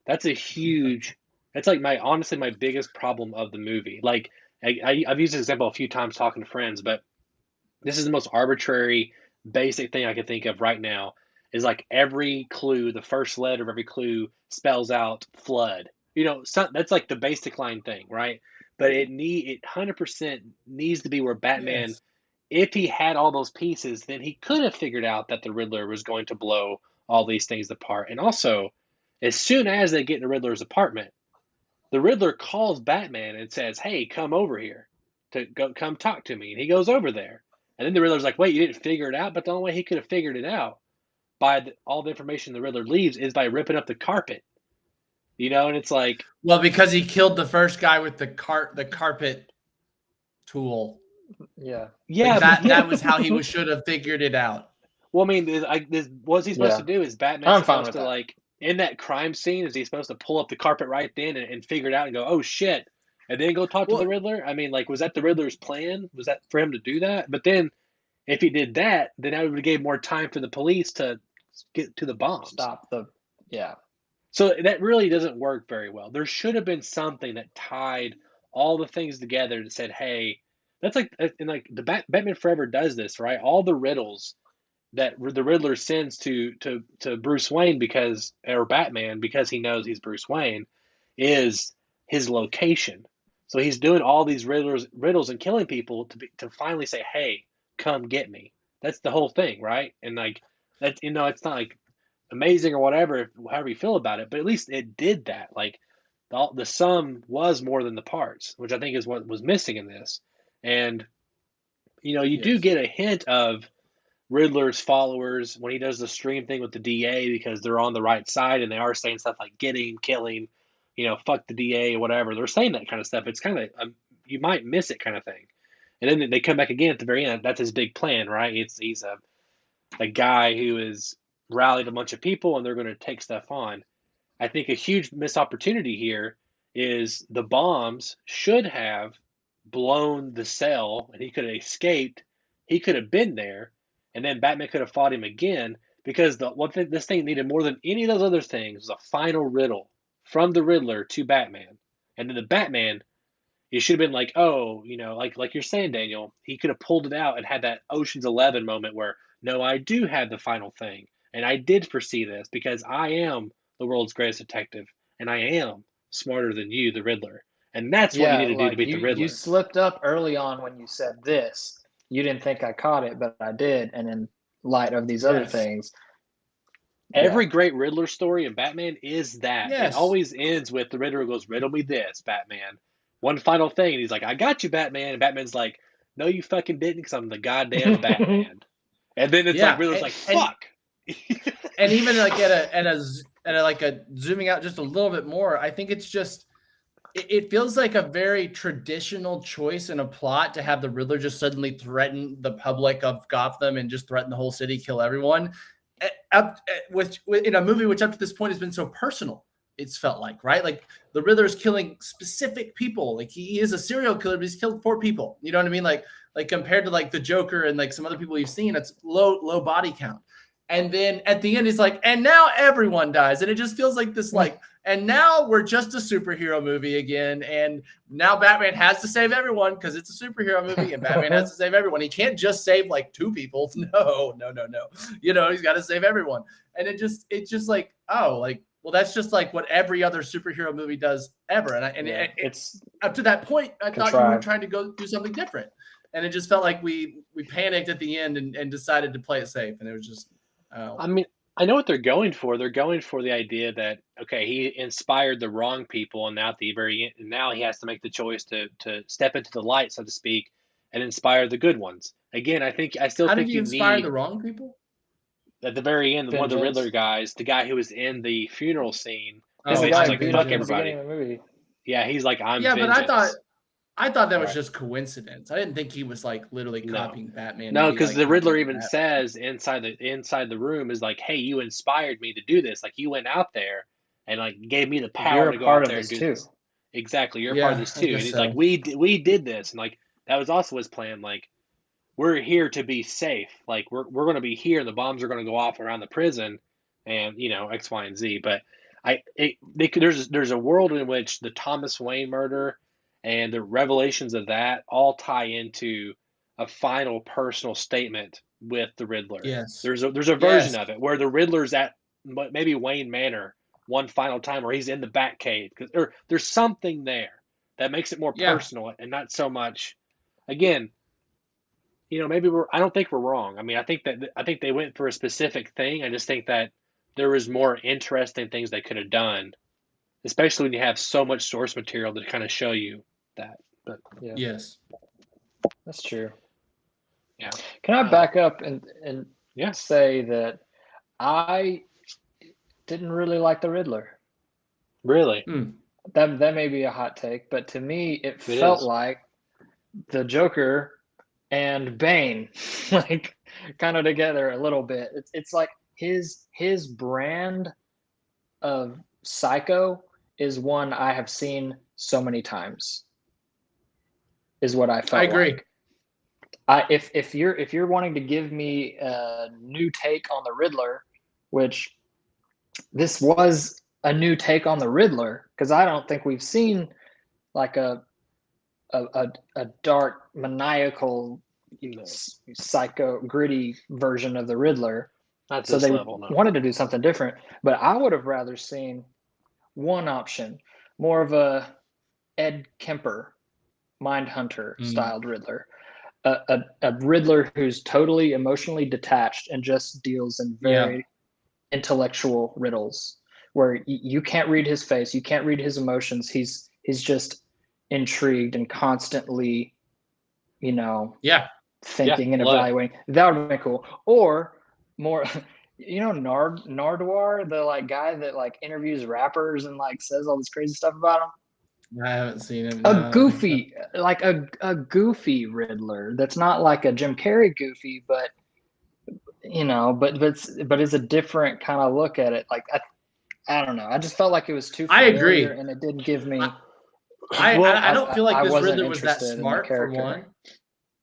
That's a huge. That's like honestly my biggest problem of the movie. Like I've used this example a few times talking to friends, but this is the most arbitrary, basic thing I can think of right now. Is like every clue, the first letter of every clue spells out flood. That's like the basic line thing, right? But it 100% needs to be where Batman, Yes. if he had all those pieces, then he could have figured out that the Riddler was going to blow all these things apart. And also, as soon as they get in the Riddler's apartment, the Riddler calls Batman and says, "Hey, come over here come talk to me." And he goes over there. And then the Riddler's like, "Wait, you didn't figure it out?" But the only way he could have figured it out by all the information the Riddler leaves is by ripping up the carpet. And it's like, well, because he killed the first guy with the carpet tool. Yeah. yeah, that was how he should have figured it out. Well, I mean, what's he supposed to do? Is Batman I'm fine supposed with to that. like in that crime scene? Is he supposed to pull up the carpet right then and figure it out and go, "Oh shit," and then go talk to the Riddler? I mean, like, was that the Riddler's plan? Was that for him to do that? But then, if he did that, then that would give more time for the police to get to the bombs. Yeah. So that really doesn't work very well. There should have been something that tied all the things together and said, "Hey," that's like, and like the Batman Forever does this, right? All the riddles that the Riddler sends to Bruce Wayne or Batman because he knows he's Bruce Wayne is his location. So he's doing all these riddles and killing people to finally say, "Hey, come get me." That's the whole thing, right? And like that's it's not like amazing or whatever, however you feel about it, but at least it did that. Like the sum was more than the parts, which I think is what was missing in this. And you do get a hint of Riddler's followers when he does the stream thing with the DA because they're on the right side and they are saying stuff like getting, killing, fuck the DA or whatever. They're saying that kind of stuff. It's kind of you might miss it kind of thing. And then they come back again at the very end. That's his big plan, right? He's a guy who has rallied a bunch of people and they're going to take stuff on. I think a huge missed opportunity here is the bombs should have blown the cell and he could have escaped. He could have been there and then Batman could have fought him again because this thing needed more than any of those other things was a final riddle from the Riddler to Batman. And then the Batman, it should have been like, oh, like you're saying, Daniel, he could have pulled it out and had that Ocean's 11 moment where, no, I do have the final thing. And I did foresee this because I am the world's greatest detective and I am smarter than you, the Riddler. And that's what you need to do to beat the Riddler. You slipped up early on when you said this. You didn't think I caught it, but I did. And in light of these other things. Every great Riddler story in Batman is that. Yes. It always ends with the Riddler goes, "Riddle me this, Batman." One final thing. And he's like, "I got you, Batman." And Batman's like, "No, you fucking didn't because I'm the goddamn Batman." And then it's like Riddler's like, "Fuck." And even like at a zooming out just a little bit more, I think it's just it feels like a very traditional choice in a plot to have the Riddler just suddenly threaten the public of Gotham and just threaten the whole city, kill everyone. With in a movie which up to this point has been so personal, it's felt like, right? Like the Riddler is killing specific people. Like he is a serial killer, but he's killed 4 people. You know what I mean? Like compared to like the Joker and like some other people you've seen, it's low body count. And then at the end, he's like, and now everyone dies. And it just feels like this, like, and now we're just a superhero movie again. And now Batman has to save everyone because it's a superhero movie and Batman has to save everyone. He can't just save like 2 people. No. You know, he's got to save everyone. And it's just like, oh, like, well, that's just like what every other superhero movie does ever. And it's up to that point, I thought you were trying to go do something different. And it just felt like we panicked at the end and decided to play it safe. And it was just, I mean, I know what they're going for. They're going for the idea that, okay, he inspired the wrong people, and now at the very end, now he has to make the choice to step into the light, so to speak, and inspire the good ones. Again, I still how think did you inspire the wrong people? At the very end, one of the Vengeance. Riddler guys, the guy who was in the funeral scene, He's Oh, the is guy like, who beat fuck up at the beginning everybody. of the movie. Yeah, he's like, I'm yeah, but vengeance. I thought that was Right. just coincidence. I didn't think he was like literally No. copying Batman. No, to be, because like, the Riddler copying even Batman. says inside the room is like, "Hey, you inspired me to do this. Like, you went out there and like gave me the power You're to a go part out of there and this do too. this." Exactly, you're a Yeah, part of this I too. And guess he's so. like, "We did this," and like that was also his plan. Like, we're here to be safe. Like, we're going to be here, and the bombs are going to go off around the prison, and you know X, Y, and Z. But there's a world in which the Thomas Wayne murder and the revelations of that all tie into a final personal statement with the Riddler. Yes. There's a version of it where the Riddler's at maybe Wayne Manor one final time, where he's in the Batcave, or there's something there that makes it more Yeah. personal and not so much. Again, you know, maybe I don't think we're wrong. I mean, I think they went for a specific thing. I just think that there was more interesting things they could have done, especially when you have so much source material to kind of show you that. But Yeah, Yes. that's true. yeah, Can I back up and yeah, say that I didn't really like the Riddler? really, That may be a hot take, but to me, it it felt is. like the Joker and Bane, like kind of together a little bit. It's like his brand of psycho is one I have seen so many times. Is what I felt. I agree. Like. If you're wanting to give me a new take on the Riddler, which this was a new take on the Riddler, because I don't think we've seen like a dark, maniacal, psycho, gritty version of the Riddler. Not So this they level, no. wanted to do something different, but I would have rather seen one option, more of a Ed Kemper, Mindhunter styled Riddler, a Riddler who's totally emotionally detached and just deals in very intellectual riddles, where you can't read his face, you can't read his emotions. He's just intrigued and constantly, thinking and evaluating. That would be cool. Or more, Nardwar, the like guy that like interviews rappers and like says all this crazy stuff about them. I haven't seen it. A goofy, like a goofy Riddler. That's not like a Jim Carrey goofy, but but it's a different kind of look at it. Like I don't know. I just felt like it was too familiar, I agree, and it didn't give me. I don't feel like I this wasn't Riddler was that interested in the smart, for character. one.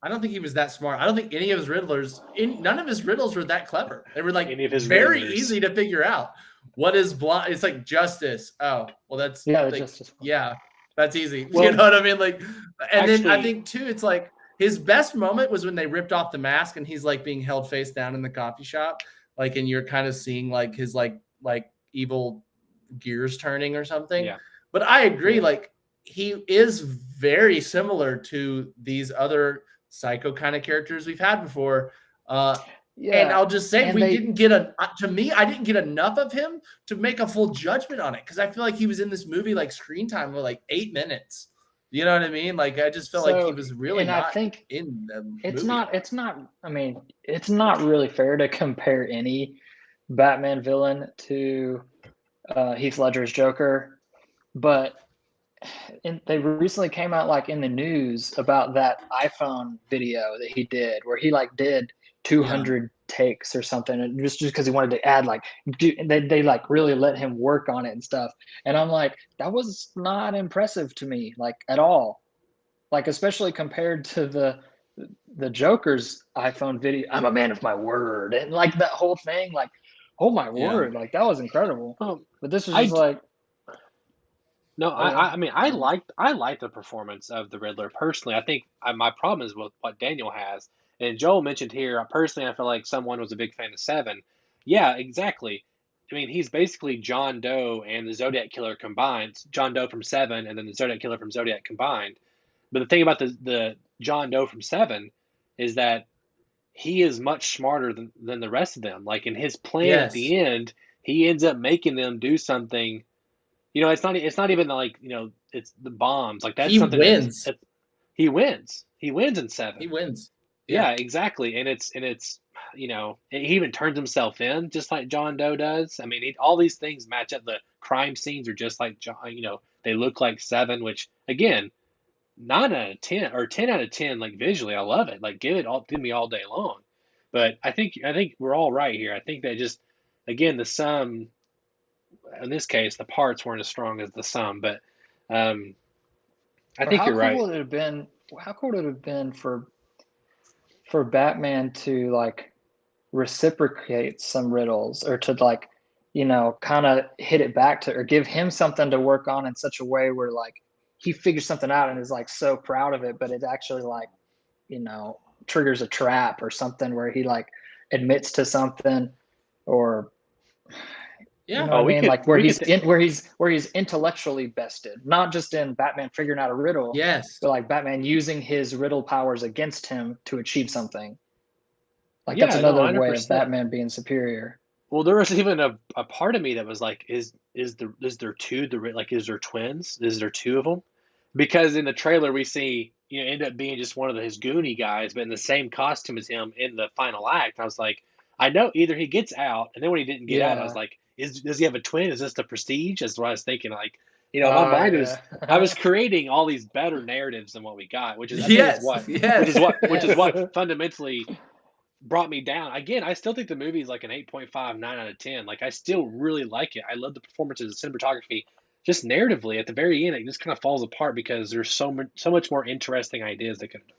I don't think he was that smart. I don't think any of his Riddlers, none of his riddles were that clever. They were like Any of his very Riddlers. easy to figure out. What is blind? It's like justice. Oh, well, that's like, justice. yeah, that's easy. Well, you know what I mean? Like, and then I actually- think too, it's like his best moment was when they ripped off the mask and he's like being held face down in the coffee shop, like, and you're kind of seeing like his like evil gears turning or something. Yeah. But I agree, like he is very similar to these other psycho kind of characters we've had before. And I'll just say I didn't get enough of him to make a full judgment on it, because I feel like he was in this movie like screen time for like 8 minutes. You know what I mean? Like I just felt like he was really not I think in the it's movie. not I mean, it's not really fair to compare any Batman villain to Heath Ledger's Joker, but they recently came out like in the news about that iPhone video that he did, where he like did 200 takes or something, and just because he wanted to add like they like really let him work on it and stuff. And I'm like, that was not impressive to me, like at all, like especially compared to the Joker's iPhone video, I'm a man of my word, and like that whole thing, like, oh my word, like that was incredible. But this was I just like, no, oh yeah, I mean, I liked the performance of the Riddler personally. I think my problem is with what Daniel has, and Joel mentioned here. Personally, I feel like someone was a big fan of Seven. Yeah, exactly. I mean, he's basically John Doe and the Zodiac Killer combined. John Doe from Seven, and then the Zodiac Killer from Zodiac combined. But the thing about the John Doe from Seven is that he is much smarter than the rest of them. Like in his plan at Yes, the end, he ends up making them do something. It's not even like, it's the bombs. Like that's he something wins. he wins. He wins in He Seven. wins. Yeah. Yeah, exactly. And it's he even turns himself in just like John Doe does. I mean, all these things match up. The crime scenes are just like John, they look like Seven, which again, 9 out of 10 or 10 out of 10, like visually, I love it. Like give me all day long. But I think we're all right here. I think that just again the sum in this case the parts weren't as strong as the sum, but um, I or think how you're cool right. would it have been? How cool would it have been for Batman to like reciprocate some riddles, or to like, kind of hit it back to, or give him something to work on in such a way where like he figures something out and is like so proud of it, but it actually like, triggers a trap or something where he like admits to something, or you Yeah. know what I Oh, we mean? could Like where we he's could th- in, where he's intellectually bested, not just in Batman figuring out a riddle, Yes. but like Batman using his riddle powers against him to achieve something. Like that's yeah, no, another way of 100%. Batman being superior. Well, there was even a part of me that was like, is there two like is there twins? Is there two of them? Because in the trailer we see end up being just one of his Goonie guys, but in the same costume as him in the final act. I was like, I know either he gets out, and then when he didn't get out, I was Yeah. like, does he have a twin? Is this the Prestige? That's what I was thinking. Like, my Oh mind was I yeah. was creating all these better narratives than what we got, which is I think is Yes. what which Yes. is what which is Yes. what fundamentally brought me down. Again, I still think the movie is like an 8.5, 9 out of 10. Like, I still really like it. I love the performances, the cinematography. Just narratively, at the very end, it just kind of falls apart because there's so much more interesting ideas they could have done.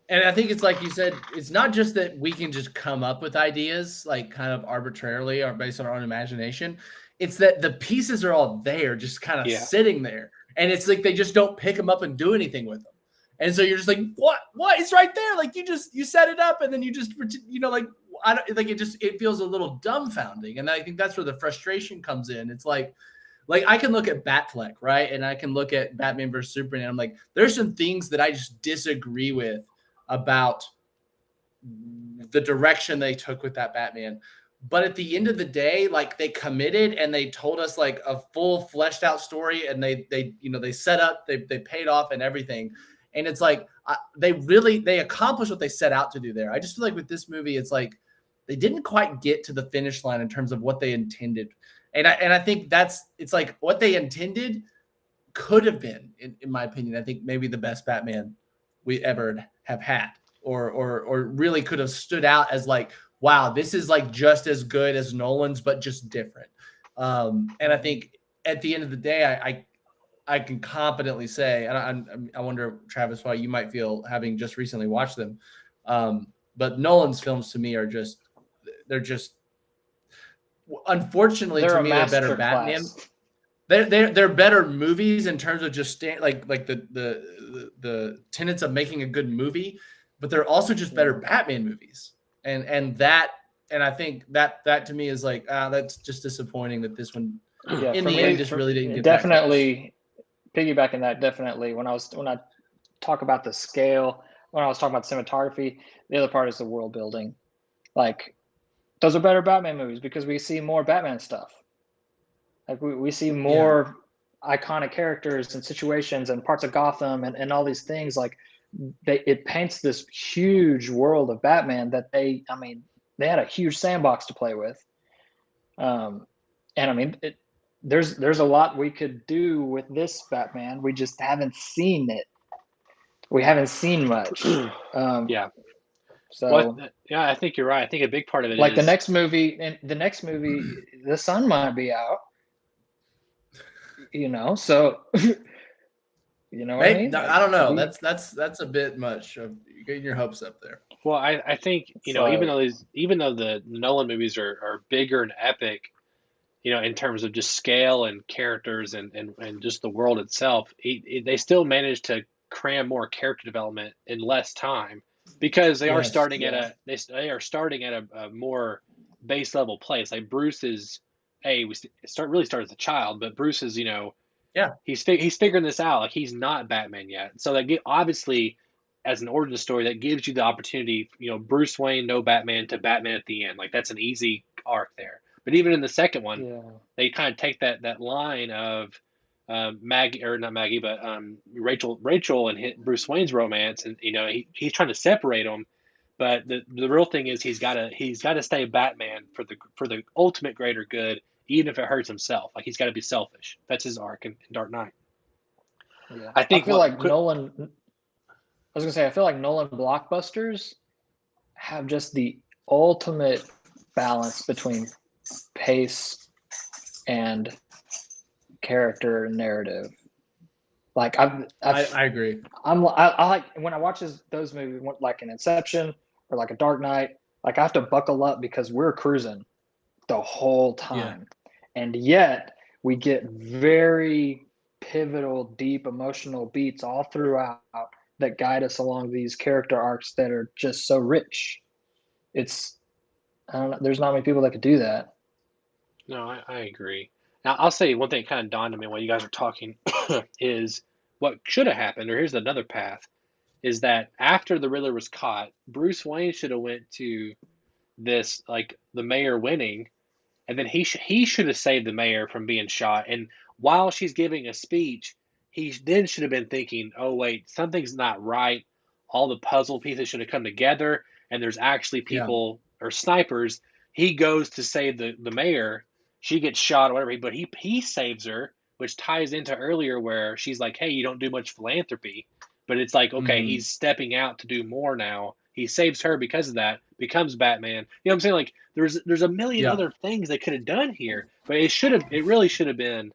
And I think it's like you said, it's not just that we can just come up with ideas like kind of arbitrarily or based on our own imagination. It's that the pieces are all there, just kind of Yeah. sitting there. And it's like they just don't pick them up and do anything with them. And so you're just like, what? What? It's right there. Like you set it up and then you just, like, I don't like it feels a little dumbfounding. And I think that's where the frustration comes in. It's like I can look at Batfleck, right? And I can look at Batman versus Superman. And I'm like, there's some things that I just disagree with about the direction they took with that Batman. But at the end of the day, like they committed and they told us like a full fleshed out story, and they set up, they paid off and everything. And it's like they accomplished what they set out to do there. I just feel like with this movie, it's like they didn't quite get to the finish line in terms of what they intended. And I think it's like what they intended could have been, in my opinion, I think maybe the best Batman we ever have had, or really could have stood out as like, wow, this is like just as good as Nolan's, but just different. And I think at the end of the day, I can confidently say, and I wonder, Travis, why you might feel having just recently watched them. But Nolan's films to me they're just, unfortunately, They're to a me, they're better master Batman. class. They're better movies in terms of just like the tenets of making a good movie, but they're also just better Batman movies. And I think that to me is like, that's just disappointing that this one Yeah, in for the me, end just really didn't get that close. definitely piggybacking that. Definitely, when I talk about the scale, when I was talking about cinematography, the other part is the world building. Like those are better Batman movies because we see more Batman stuff. Like we see more iconic characters and situations and parts of Gotham and all these things. Like it paints this huge world of Batman that they had a huge sandbox to play with. And I mean, there's a lot we could do with this Batman. We just haven't seen it. We haven't seen much. Yeah. So yeah, I think you're right. I think a big part of it like is the next movie, the sun might be out. So you know what I mean? I don't know. That's a bit much. getting your hopes up there. Well, I think So- even though the Nolan movies are bigger and epic, in terms of just scale and characters and just the world itself, they still manage to cram more character development in less time because they are Yes, starting yeah. they are starting at a more base level place. Like Bruce is, we really start as a child, but Bruce is, Yeah. he's figuring this out. Like he's not Batman yet, so obviously as an origin story that gives you the opportunity, Bruce Wayne, no Batman to Batman at the end. Like that's an easy arc there. But even in the second one, Yeah. they kind of take that line of Maggie, or not Maggie, but Rachel and Bruce Wayne's romance, and he's trying to separate them. But the real thing is he's got to stay Batman for the ultimate greater good, even if it hurts himself. Like he's got to be selfish. That's his arc in Dark Knight. Yeah. I think feel like Nolan. I was gonna say I feel like Nolan blockbusters have just the ultimate balance between pace and character and narrative. Like I agree. I like when I watch those movies, like an Inception or like a Dark Knight. Like I have to buckle up because we're cruising the whole time, and yet we get very pivotal, deep emotional beats all throughout that guide us along these character arcs that are just so rich. I don't know. There's not many people that could do that. No, I agree. Now, I'll say one thing that kind of dawned on me while you guys were talking is what should have happened, or here's another path, is that after the Riddler was caught, Bruce Wayne should have went to this, like, the mayor winning, and then he should have saved the mayor from being shot. And while she's giving a speech, he then should have been thinking, oh, wait, something's not right. All the puzzle pieces should have come together, and there's actually people or snipers. He goes to save the mayor. She gets shot or whatever, but he saves her, which ties into earlier where she's like, hey, you don't do much philanthropy. But it's like, okay, he's stepping out to do more now. He saves her because of that, becomes Batman. You know what I'm saying? Like there's a million other things they could have done here, but it really should have been.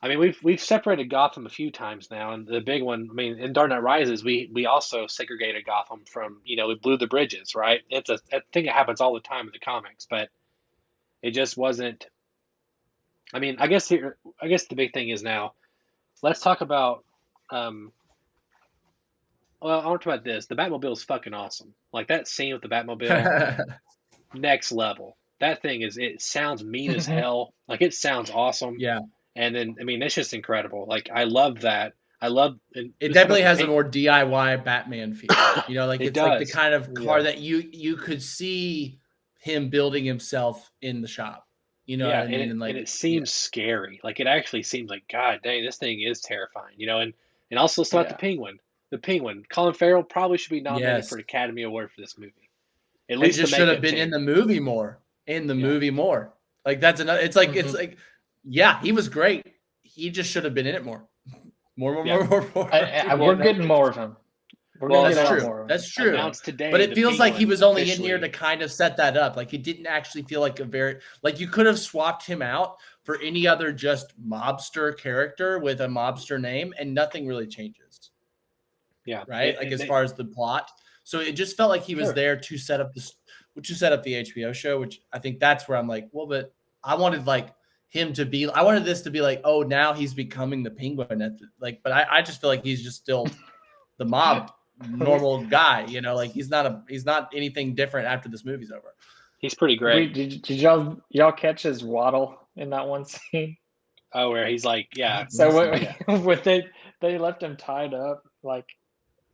I mean, we've separated Gotham a few times now, and the big one, I mean, in Dark Knight Rises, we also segregated Gotham from, we blew the bridges, right? It's a thing that happens all the time in the comics, but it just wasn't. I mean, I guess the big thing is now, let's talk about. Well, I want to talk about this. The Batmobile is fucking awesome. Like that scene with the Batmobile, next level. That thing it sounds mean as hell. Like it sounds awesome. Yeah. And then, I mean, it's just incredible. Like, I love that. It definitely has a more DIY Batman feel. Like It it's like the does. kind of car that you could see him building himself in the shop. You know what I mean? And it seems scary. Like, it actually seems like, God dang, this thing is terrifying. And also, let's talk about the Penguin. The Penguin. Colin Farrell probably should be nominated for an Academy Award for this movie. At least just should have been in the movie more. Movie more. Like that's another. It's like yeah, he was great. He just should have been in it more. More. We're getting more of him. That's true. That's true. Today, but it feels like he was only in here to kind of set that up. Like it didn't actually feel like you could have swapped him out for any other just mobster character with a mobster name, and nothing really changes. Yeah. Right. As far as the plot, so it just felt like he was there to set up the HBO show, which I think that's where I'm like, well, but I wanted I wanted this to be like, oh, now he's becoming the Penguin. But I just feel like he's just still the mob normal guy, like he's not anything different after this movie's over. He's pretty great. Did y'all catch his waddle in that one scene? Oh, where he's like, yeah. So when they left him tied up, like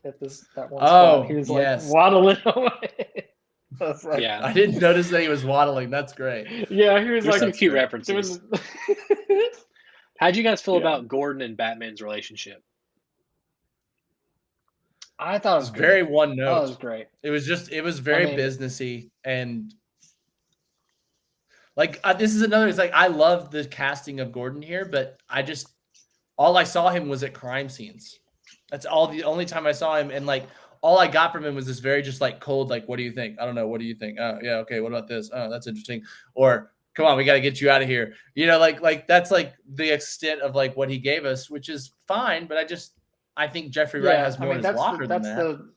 at that one spot, he was like waddling away. I didn't notice that he was waddling. That's great. Yeah, he was. There's some cute references. How'd you guys feel about Gordon and Batman's relationship? I thought it was very one note. Oh, it was great. It was very businessy, and this is another. It's like I love the casting of Gordon here, but all I saw him was at crime scenes. That's the only time I saw him, and all I got from him was this very just cold, what do you think? I don't know. What do you think? Oh, yeah. Okay. What about this? Oh, that's interesting. Or come on, we got to get you out of here. That's the extent of what he gave us, which is fine. But I think Jeffrey Wright has more in his locker than that.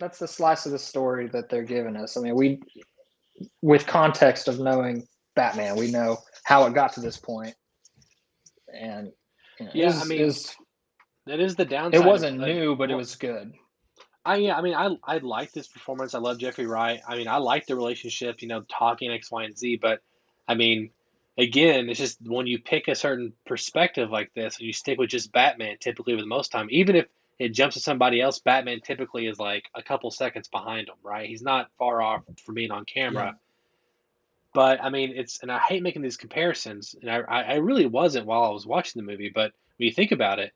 that's the slice of the story that they're giving us. I mean, with context of knowing Batman, we know how it got to this point, and Yeah, I mean, that is the downside. it wasn't of, new, but it was good. I like this performance. I love Jeffrey Wright. I mean, I like the relationship, talking X, Y, and Z. But I mean, again, it's just when you pick a certain perspective like this, and you stick with just Batman, typically with most time, even if it jumps to somebody else, Batman typically is like a couple seconds behind him, right? He's not far off from being on camera. Yeah. But I mean, and I hate making these comparisons, and I really wasn't while I was watching the movie. But when you think about it,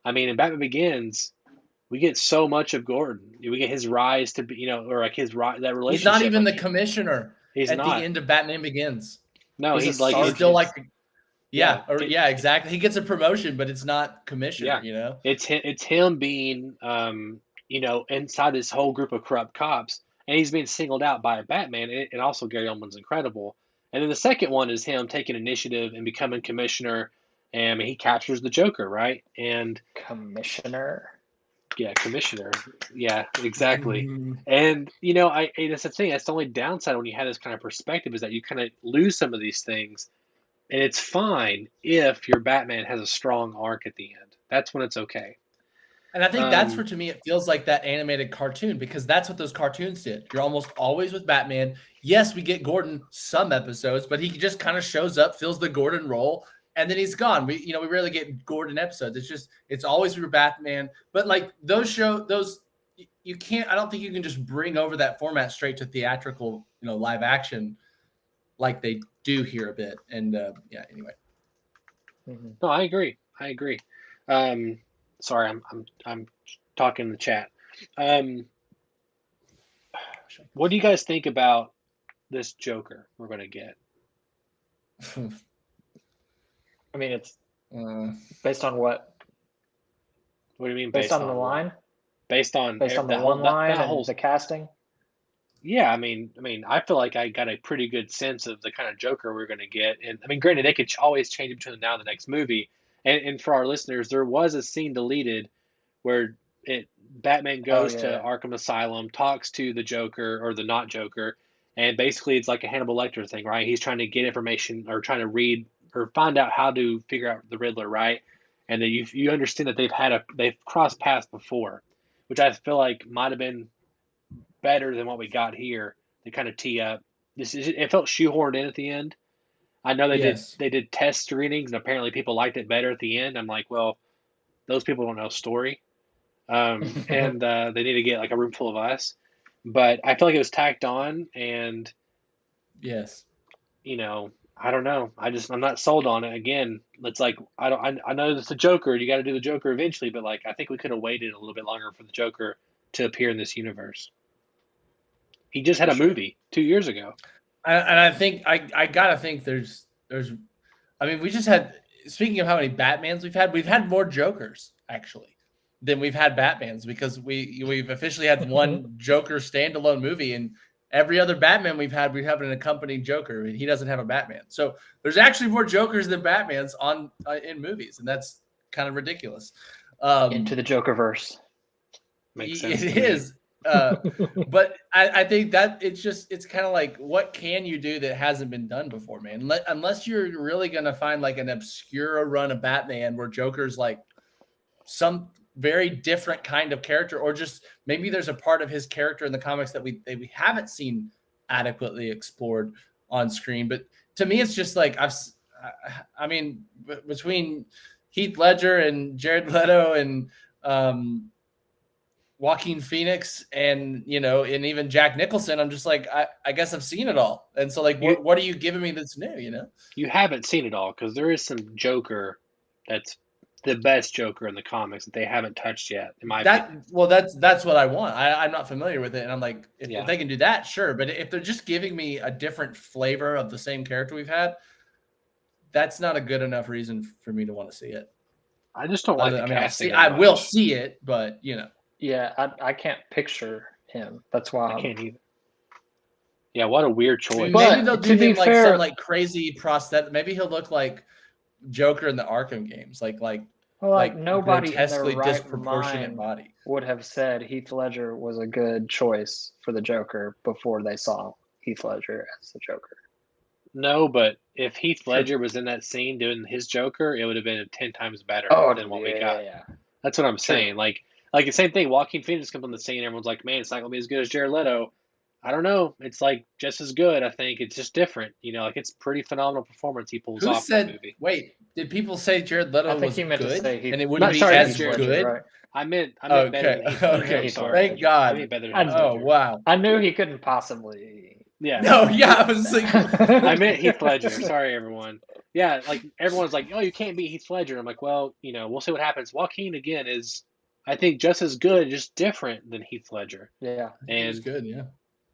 I mean, in Batman Begins, we get so much of Gordon. We get his rise to be, or like his rise, that relationship. He's not even like the commissioner he's at not. the end of Batman Begins. No, he's like he's still like, Yeah, exactly. He gets a promotion, but it's not commissioner. yeah. It's him being, inside this whole group of corrupt cops, and he's being singled out by Batman, and also Gary Oldman's incredible. And then the second one is him taking initiative and becoming commissioner, and he captures the Joker, right? And Commissioner. Yeah, commissioner. Yeah, exactly. And that's the thing. That's the only downside when you have this kind of perspective is that you kind of lose some of these things, and it's fine if your Batman has a strong arc at the end. That's when it's okay. And I think that's where, to me, it feels like that animated cartoon, because that's what those cartoons did. You're almost always with Batman. Yes, we get Gordon some episodes, but he just kind of shows up, fills the Gordon role, and then he's gone. We rarely get Gordon episodes. It's always we were Batman. But like those you can't. I don't think you can just bring over that format straight to theatrical, live action, like they do here a bit. And anyway. No, I agree. Sorry, I'm talking in the chat. What do you guys think about this Joker we're going to get? I mean, it's based on what? What do you mean based on the line? Based on the one line and the casting? Yeah, I mean, I feel like I got a pretty good sense of the kind of Joker we're going to get. And I mean, granted, they could always change between now and the next movie. And for our listeners, there was a scene deleted where Batman goes to Arkham Asylum, talks to the Joker or the not Joker, and basically it's like a Hannibal Lecter thing, right? He's trying to get information or trying to read or find out how to figure out the Riddler, right? And then you understand that they've crossed paths before, which I feel like might have been better than what we got here to kind of tee up. It felt shoehorned in at the end. I know they did test screenings, and apparently people liked it better at the end. I'm like, well, those people don't know story, and they need to get like a room full of us. But I feel like it was tacked on, and yes, I don't know. I'm not sold on it. Again, it's like I know it's the Joker. You got to do the Joker eventually, but like I think we could have waited a little bit longer for the Joker to appear in this universe. He just had a movie 2 years ago. And I think I gotta think there's I mean, we just had, speaking of how many Batmans we've had more Jokers actually than we've had Batmans, because we've officially had one Joker standalone movie, and every other Batman we have an accompanying Joker, and he doesn't have a Batman. So there's actually more Jokers than Batmans in movies, and that's kind of ridiculous. Into the Jokerverse. Makes sense. It is. But I think that it's kind of like, what can you do that hasn't been done before, man? Unless you're really going to find like an obscure run of Batman where Joker's like some very different kind of character, or just maybe there's a part of his character in the comics that we haven't seen adequately explored on screen. But to me, it's just like I mean, between Heath Ledger and Jared Leto and Joaquin Phoenix and and even Jack Nicholson, I'm just like, I guess I've seen it all. And so like, what are you giving me that's new? You haven't seen it all, because there is some Joker that's the best Joker in the comics that they haven't touched yet, in my opinion. Well, that's what I want. I'm not familiar with it, and I'm like, if they can do that, sure. But if they're just giving me a different flavor of the same character we've had, that's not a good enough reason for me to want to see it. I just don't like the casting. I will see it, but Yeah, I can't picture him. That's why I can't either. Yeah, what a weird choice. Maybe they'll do him like some like crazy prosthetic. Maybe he'll look like Joker in the Arkham games, like Well, like nobody in their grotesquely right disproportionate mind body. would have said Heath Ledger was a good choice for the Joker before they saw Heath Ledger as the Joker. No, but if Heath Sure. Ledger was in that scene doing his Joker, it would have been 10 times better Oh, than what yeah, we got. yeah. That's what I'm True. saying. Like the same thing. Joaquin Phoenix comes on the scene. Everyone's like, "Man, it's not gonna be as good as Jared Leto." I don't know. It's like just as good. I think it's just different. Like it's pretty phenomenal performance he pulls Who off in that said? movie. Wait, did people say Jared Leto I think was he meant to good, say Heath. and it wouldn't Not- be sorry, as Jared good? Ledger, right? I meant better than Heath Ledger. Okay. I'm Heath sorry. Thank Ledger. God. I mean better than I Heath know. Oh Ledger. wow. I knew he couldn't possibly. Yeah. No, yeah, I was like, I meant Heath Ledger. Sorry, everyone. Yeah, like everyone's like, "Oh, you can't beat Heath Ledger." I'm like, "Well, we'll see what happens." Joaquin again is, I think, just as good, just different than Heath Ledger, Yeah. he was and good. Yeah.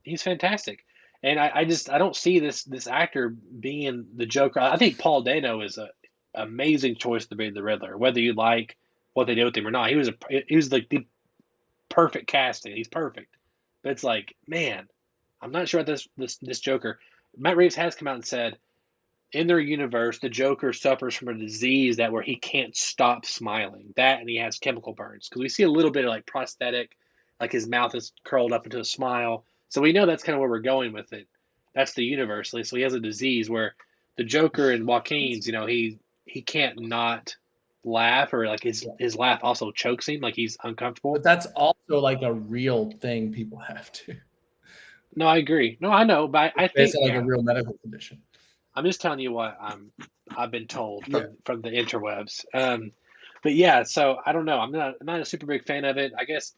he's fantastic. And I don't see this actor being the Joker. I think Paul Dano is a amazing choice to be the Riddler. Whether you like what they did with him or not, he was like the perfect casting. He's perfect. But it's like, man, I'm not sure about this Joker. Matt Reeves has come out and said, in their universe, the Joker suffers from a disease where he can't stop smiling. That and he has chemical burns. Because we see a little bit of like prosthetic, like his mouth is curled up into a smile. So we know that's kind of where we're going with it. That's the universe. So he has a disease where the Joker and Joaquin's, he can't not laugh, or like his laugh also chokes him, like he's uncomfortable. But that's also like a real thing people have to. No, I agree. No, I know, but I think Based on like a real medical condition. I'm just telling you what I've been told from the interwebs. But yeah, so I don't know. I'm not a super big fan of it. I guess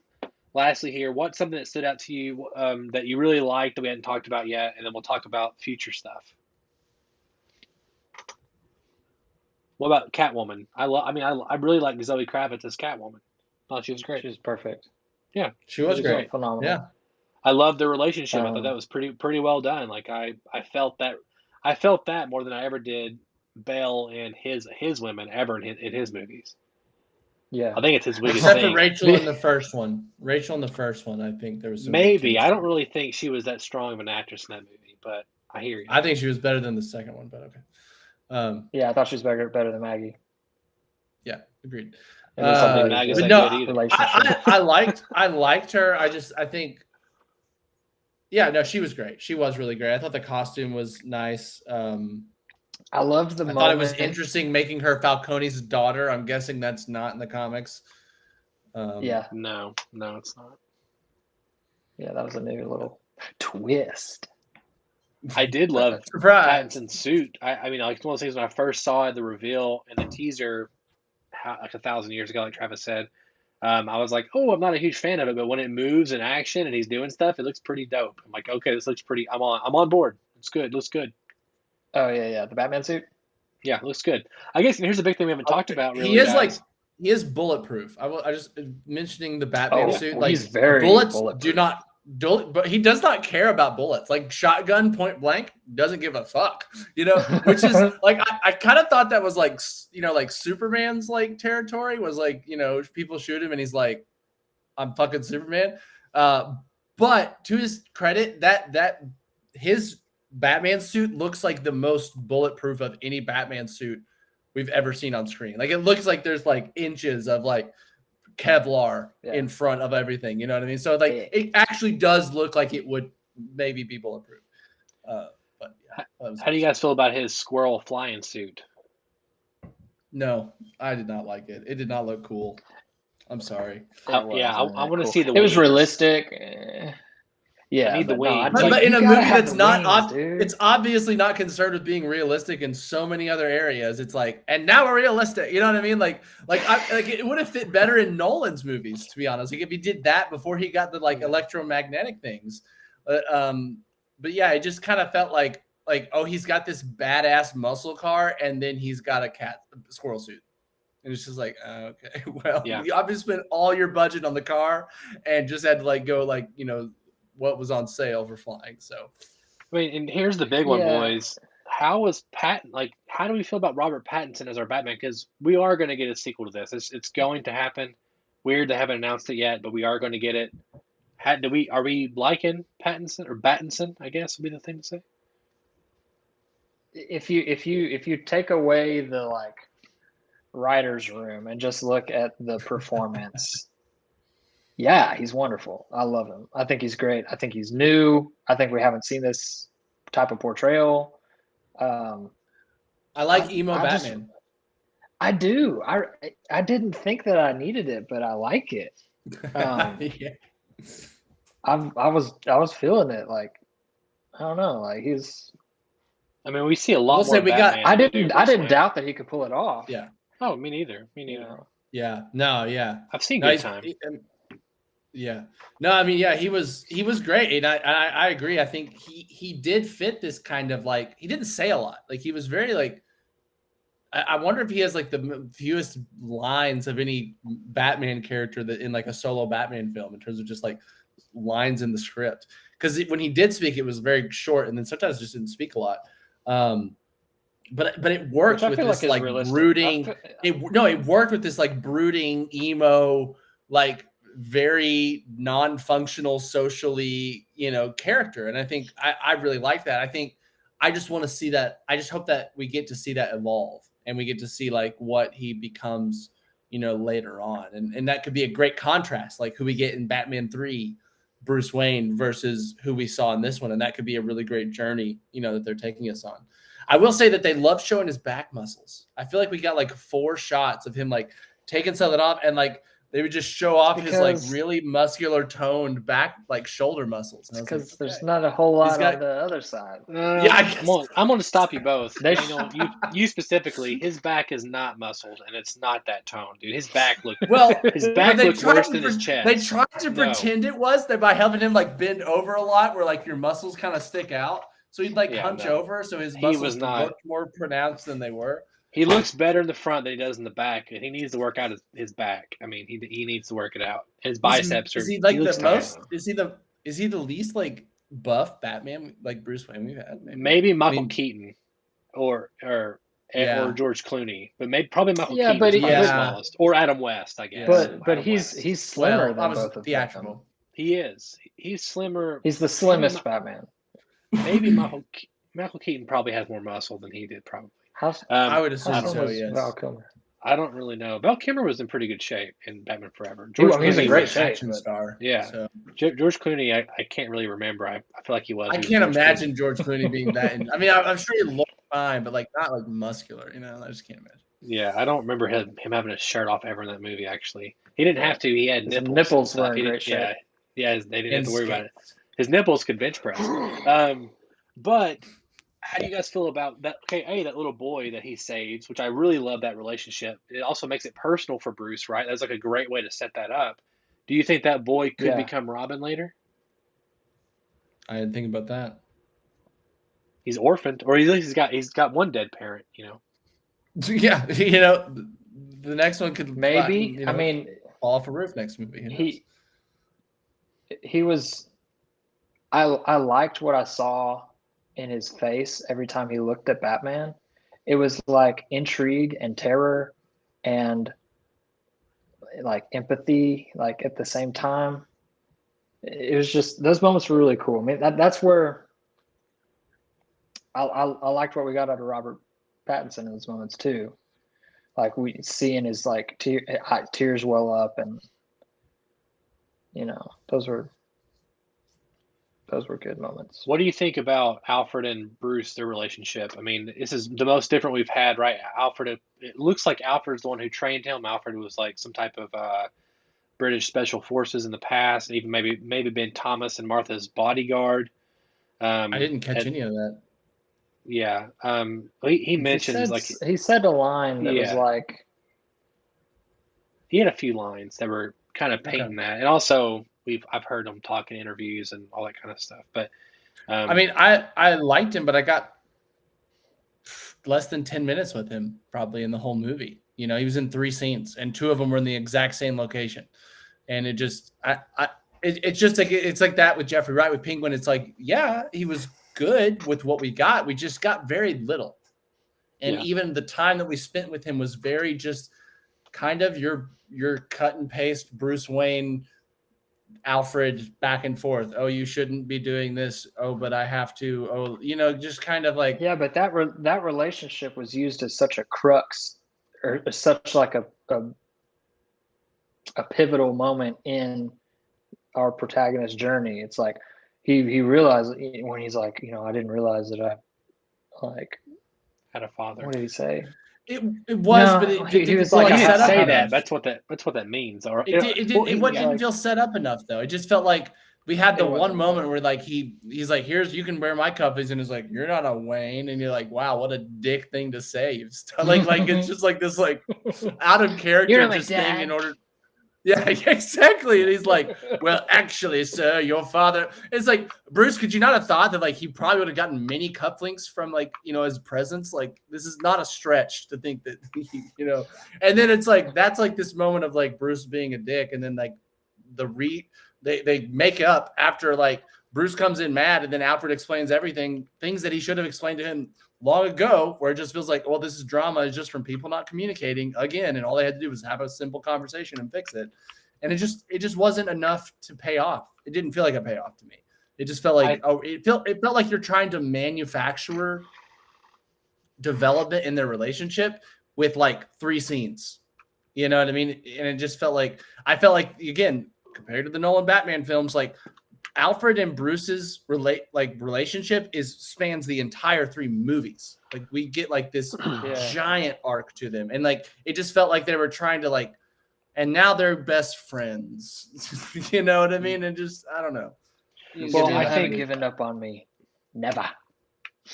lastly here, what's something that stood out to you that you really liked that we hadn't talked about yet, and then we'll talk about future stuff. What about Catwoman? I really like Zoe Kravitz as Catwoman. I thought she was great. She's perfect. Yeah, She was really great. Phenomenal. Yeah. I love the relationship. I thought that was pretty well done. Like I felt that more than I ever did Bale and his women ever in his movies. Yeah. I think it's his weakest Except thing. for Rachel in the first one. Rachel in the first one, I think there was some Maybe. I don't chemistry. really think she was that strong of an actress in that movie, but I hear you. I think she was better than the second one, but okay. Yeah, I thought she was better than Maggie. Yeah, agreed. It was I think a Maggie's but that no, good either. relationship. I liked her. I think yeah, no, she was great. She was really great. I thought the costume was nice. I loved the I moment. thought it was interesting making her Falcone's daughter. I'm guessing that's not in the comics. Yeah. No, it's not. Yeah, that was a new little twist. I did love Surprise. Pattinson's suit. I mean, like it's one of those things when I first saw the reveal and the teaser, like 1,000 years ago, like Travis said, I was like, oh, I'm not a huge fan of it, but when it moves in action and he's doing stuff, it looks pretty dope. I'm like, okay, this looks pretty. I'm on board. It's good. Looks good. Oh yeah, the Batman suit. Yeah, looks good. I guess here's the big thing we haven't talked about. Really, he is guys. he is bulletproof. I just mentioning the Batman suit. Well, like he's very bullets bulletproof. but he does not care about bullets. Like shotgun point blank doesn't give a fuck. Which is like I kind of thought that was like like Superman's like territory was like people shoot him and he's like I'm fucking Superman. But to his credit, that his Batman suit looks like the most bulletproof of any Batman suit we've ever seen on screen. Like it looks like there's like inches of like Kevlar in front of everything. You know what I mean? So like it actually does look like it would maybe be bulletproof. But yeah, How do you guys feel about his squirrel flying suit? No, I did not like it. It did not look cool. I'm sorry. I want to see the. It was wings. realistic. Yeah, I need the no, wings. But in you a gotta movie have that's the not, wings, dude. it's obviously not concerned with being realistic in so many other areas. It's like, and now we're realistic. You know what I mean? Like it would have fit better in Nolan's movies, to be honest. Like if he did that before he got the like electromagnetic things. But yeah, it just kind of felt like oh, he's got this badass muscle car, and then he's got a squirrel suit. And it's just like, okay, well, you obviously spent all your budget on the car and just had to like go like what was on sale for flying. So I mean, and here's the big one, boys. How was how do we feel about Robert Pattinson as our Batman? Because we are going to get a sequel to this. It's going to happen. Weird they haven't announced it yet, but we are going to get it. Are we liking Pattinson or Battinson? I guess would be the thing to say. If you take away the like writer's room and just look at the performance. Yeah, he's wonderful. I love him. I think he's great. I think he's new. I think we haven't seen this type of portrayal. I like emo Batman. I do. I didn't think that I needed it, but I like it. Yeah. I was feeling it. Like, I don't know. Like he's. I mean, we see a lot We'll more. say we got- Batman I than we do didn't Bruce Wayne. doubt that he could pull it off. Yeah. Oh, me neither. Me You neither. know? Yeah. No, yeah. I've seen No, Good he's- Time. Yeah. No, I mean, yeah, he was great. And I agree. I think he did fit this kind of like, he didn't say a lot. Like he was very like, I wonder if he has like the fewest lines of any Batman character that in like a solo Batman film in terms of just like lines in the script. Because when he did speak, it was very short, and then sometimes just didn't speak a lot. But it worked with this like brooding. It worked with this like brooding emo, like very non-functional socially, character. And I think I really like that. I think I just want to see that. I just hope that we get to see that evolve, and we get to see like what he becomes, later on. And that could be a great contrast, like who we get in Batman 3, Bruce Wayne versus who we saw in this one. And that could be a really great journey, that they're taking us on. I will say that they love showing his back muscles. I feel like we got like 4 shots of him like taking something off, and like they would just show off his like really muscular toned back, like shoulder muscles. Because there's not a whole lot on the other side. I'm going to stop you both. You specifically, his back is not muscled, and it's not that toned, dude. His back looked his back looked worse than his chest. They tried to pretend it was that by having him like bend over a lot, where like your muscles kind of stick out. So he'd like hunch over, so his muscles looked more pronounced than they were. He looks better in the front than he does in the back, and he needs to work out his back. I mean, he needs to work it out. His biceps are. Is he like the most? Is he the least like buff Batman like Bruce Wayne we've had? Maybe Michael Keaton, or George Clooney, but probably Michael Keaton is the smallest, or Adam West, I guess. But he's slimmer than both of them. He is. He's slimmer. He's the slimmest Batman. Maybe Michael Keaton probably has more muscle than he did. Probably. I would assume so. Yes. Val Kilmer? I don't really know. Val Kilmer was in pretty good shape in Batman Forever. He's in great shape. Star. Yeah. So. George Clooney, I can't really remember. I feel like he was. I can't imagine George Clooney being that. I mean, I'm sure he looked fine, but like not like muscular. I just can't imagine. Yeah, I don't remember him having his shirt off ever in that movie. Actually, he didn't have to. He had nipples. Nipples were in great shape. Yeah. They didn't have to worry about it. His nipples could bench press. But how do you guys feel about that? Okay, that little boy that he saves, which I really love that relationship. It also makes it personal for Bruce, right? That's like a great way to set that up. Do you think that boy could become Robin later? I didn't think about that. He's orphaned, or at least he's got one dead parent. Yeah, the next one could maybe. I mean, fall off a roof next movie. He was. I liked what I saw in his face every time he looked at Batman. It was like intrigue and terror and like empathy, like at the same time. It was just, those moments were really cool. I mean, that's where I liked what we got out of Robert Pattinson in those moments too. Like we seeing his like tears well up, and those were good moments. What do you think about Alfred and Bruce, their relationship? I mean, this is the most different we've had, right? Alfred, it looks like Alfred's the one who trained him. Alfred was like some type of British special forces in the past, even maybe been Thomas and Martha's bodyguard. I didn't catch any of that. Yeah. He mentions he said a line that was like, he had a few lines that were kind of painting that, and also I've heard him talk in interviews and all that kind of stuff. But I mean, I liked him, but I got less than 10 minutes with him probably in the whole movie. He was in 3 scenes, and 2 of them were in the exact same location, and it just it's just like it's like that with Jeffrey Wright with Penguin. It's like, yeah, he was good with what we got. We just got very little, and even the time that we spent with him was very just kind of your cut and paste Bruce Wayne, Alfred back and forth. Oh, you shouldn't be doing this. Oh, but I have to. Oh, just kind of like. Yeah, but that relationship was used as such a crux or such like a pivotal moment in our protagonist's journey. It's like he realized when he's like, I didn't realize that I like, Had a father. what did he say? It was, No, but it he didn't was feel like, He set didn't up say enough. that. That's what that means. Or It didn't feel set up enough though. It just felt like we had the It one wasn't. moment where like he's like, here's, you can wear my cufflinks, and it's like, you're not a Wayne, and you're like, wow, what a dick thing to say. Like it's just like this like out of character You're not my just thing dad. in order. Yeah, exactly. And he's like, well, actually, sir, your father. It's like, Bruce, could you not have thought that like he probably would have gotten many cufflinks from like, his presence? Like, this is not a stretch to think that and then it's like that's like this moment of like Bruce being a dick, and then like they make up after like Bruce comes in mad, and then Alfred explains everything, things that he should have explained to him long ago, where it just feels like, well, this is drama, is just from people not communicating again, and all they had to do was have a simple conversation and fix it. And it just wasn't enough to pay off. It didn't feel like a payoff to me. It just felt like it felt like you're trying to manufacture development in their relationship with like 3 scenes. You know what I mean? And it just felt like, I felt like, again, compared to the Nolan Batman films, like Alfred and Bruce's relationship spans the entire 3 movies. Like we get like this giant arc to them, and like it just felt like they were trying to like, and now they're best friends. You know what I mean? And just, I don't know. Well, I haven't given up on me. Never.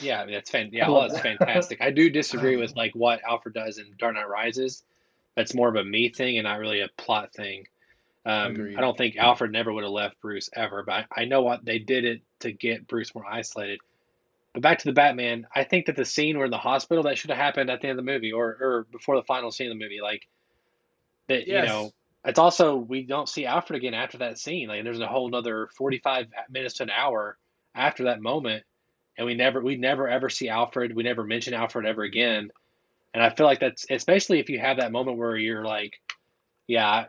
Yeah, that's fantastic. I do disagree with like what Alfred does in Dark Knight Rises. That's more of a me thing and not really a plot thing. I don't think Alfred never would have left Bruce ever, but I know what they did it to get Bruce more isolated. But back to the Batman, I think that the scene where in the hospital, that should have happened at the end of the movie or before the final scene of the movie. Like that, Yes. it's also, we don't see Alfred again after that scene. Like there's a whole another 45 minutes to an hour after that moment, and we never ever see Alfred. We never mention Alfred ever again. And I feel like that's, especially if you have that moment where you're like, yeah,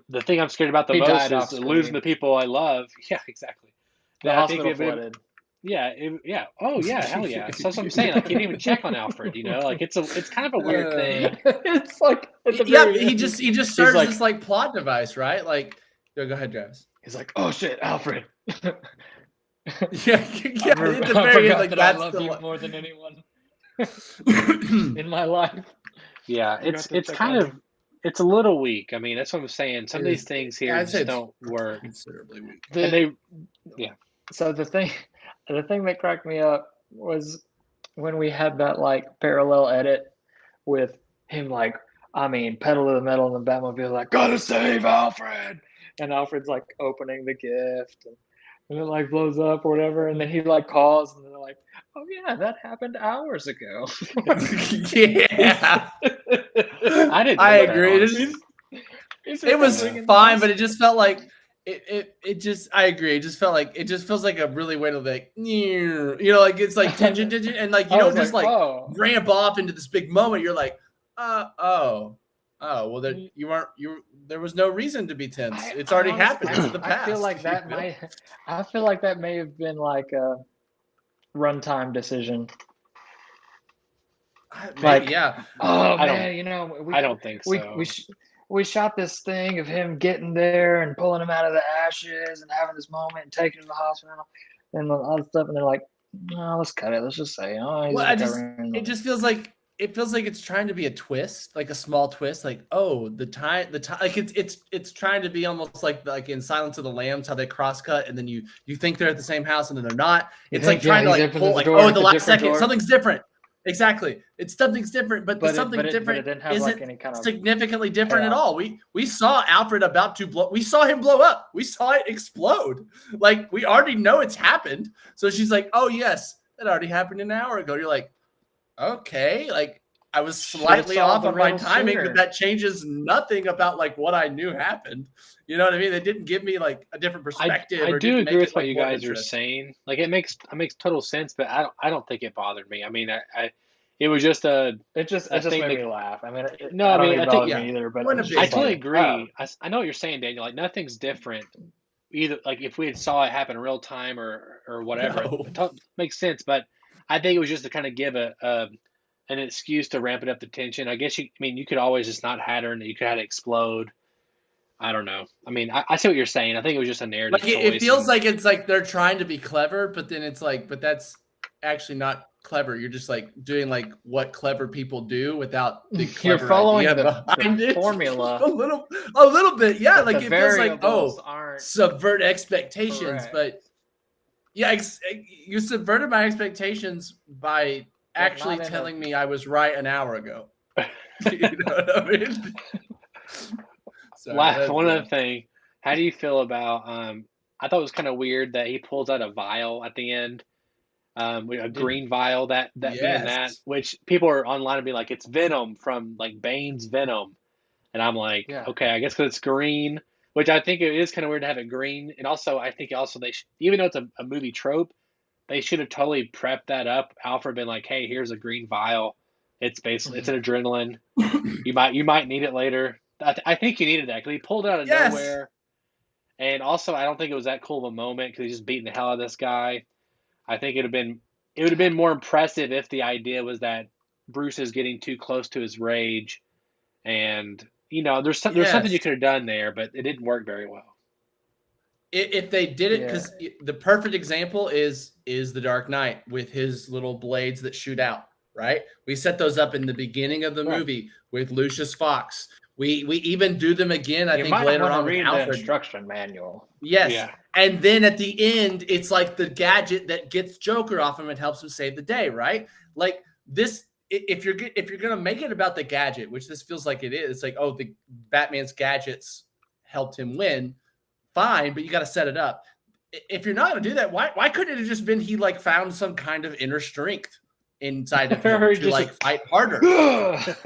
the thing I'm scared about the He most died off is losing screen. the people I love. Yeah, exactly. The I think hospital it would- flooded. Yeah, oh yeah, hell yeah. So that's what I'm saying. Like he didn't even check on Alfred. Like it's kind of a weird thing. It's like at the Yeah, very he end, just serves like- this like plot device, right? Like, go ahead, Travis. he's like, oh shit, Alfred. Yeah, at the very end, like that's I love the you more than anyone in my life. Yeah, You have to it's check kind on of, it's a little weak. I mean, that's what I'm saying. Some of these things here I'd say just it's don't work. considerably weak. And they, yeah. So the thing that cracked me up was when we had that like parallel edit with him, like, pedal to the metal, and the Batmobile like, gotta save Alfred, and Alfred's like opening the gift, and it like blows up or whatever, and then he like calls, and they're like, oh yeah, that happened hours ago. Yeah, I didn't. I think that, agree. honestly. It was fine, but it just felt like it just, I agree. It just felt like, it just feels like a really way to like, like it's like tension, and like you I don't was just like, like oh. ramp off into this big moment. You're like, well, there was no reason to be tense. It's already happened. It's the past. I feel like that may have been like a runtime decision. Maybe, Like, yeah. Oh I man, I don't think so. we shot this thing of him getting there and pulling him out of the ashes and having this moment and taking him to the hospital and all that stuff, and they're like, no, let's cut it. Let's just say, oh, he's Well, recovering. it just feels like it's trying to be a twist, like a small twist, like, oh, the time, like it's trying to be almost like in Silence of the Lambs, how they cross cut and then you think they're at the same house and then they're not. It's like trying to like pull like, oh, the last second something's different. Exactly, something's different, but something different isn't significantly different at all. We saw Alfred about to blow. We saw him blow up. We saw it explode. Like we already know it's happened. So she's like, oh yes, that already happened an hour ago. You're like, okay, like I was slightly off on my timing, but that changes nothing about like what I knew happened. You know what I mean? They didn't give me like a different perspective. I do agree with what you guys are saying. Like it makes total sense, but I don't think it bothered me. I mean, it was just it just made me laugh. I mean, I think me either, but I totally agree. I know what you're saying, Daniel. Like nothing's different. Either like if we saw it happen in real time or whatever, it makes sense. But I think it was just to kind of give a an excuse to ramp it up the tension. I guess you could always just not had her and you could have it explode. I don't know. I mean, I see what you're saying. I think it was just a narrative Like choice. it feels like it's like they're trying to be clever, but then it's like, but that's actually not clever. You're just like doing like what clever people do without the clever You're following idea behind the it. formula. a little bit, yeah. But Like the it feels like, variables aren't subvert expectations, correct. but yeah, you subverted my expectations by actually not in telling me I was right an hour ago. You know what I mean? Sorry, One other thing, how do you feel about? I thought it was kind of weird that he pulls out a vial at the end, a green vial that being that, which people are online and be like, it's Venom from like Bane's Venom, and I'm like, okay, I guess because it's green, which I think it is kind of weird to have it green, and also I think also even though it's a movie trope, they should have totally prepped that up. Alfred been like, hey, here's a green vial. It's basically it's an adrenaline. You might need it later. I think you needed that because he pulled it out of nowhere. And also, I don't think it was that cool of a moment because he's just beating the hell out of this guy. I think it would have been more impressive if the idea was that Bruce is getting too close to his rage, and there's something you could have done there, but it didn't work very well. If they did it, because the perfect example is the Dark Knight with his little blades that shoot out. Right, we set those up in the beginning of the movie with Lucius Fox. We even do them again. I think later on with Alfred. The instruction manual. Yes, and then at the end, it's like the gadget that gets Joker off him and helps him save the day. Right, like this. If you're gonna make it about the gadget, which this feels like it is, it's like, oh, the Batman's gadgets helped him win. Fine, but you got to set it up. If you're not gonna do that, why couldn't it have just been he like found some kind of inner strength inside of him to like fight harder? Like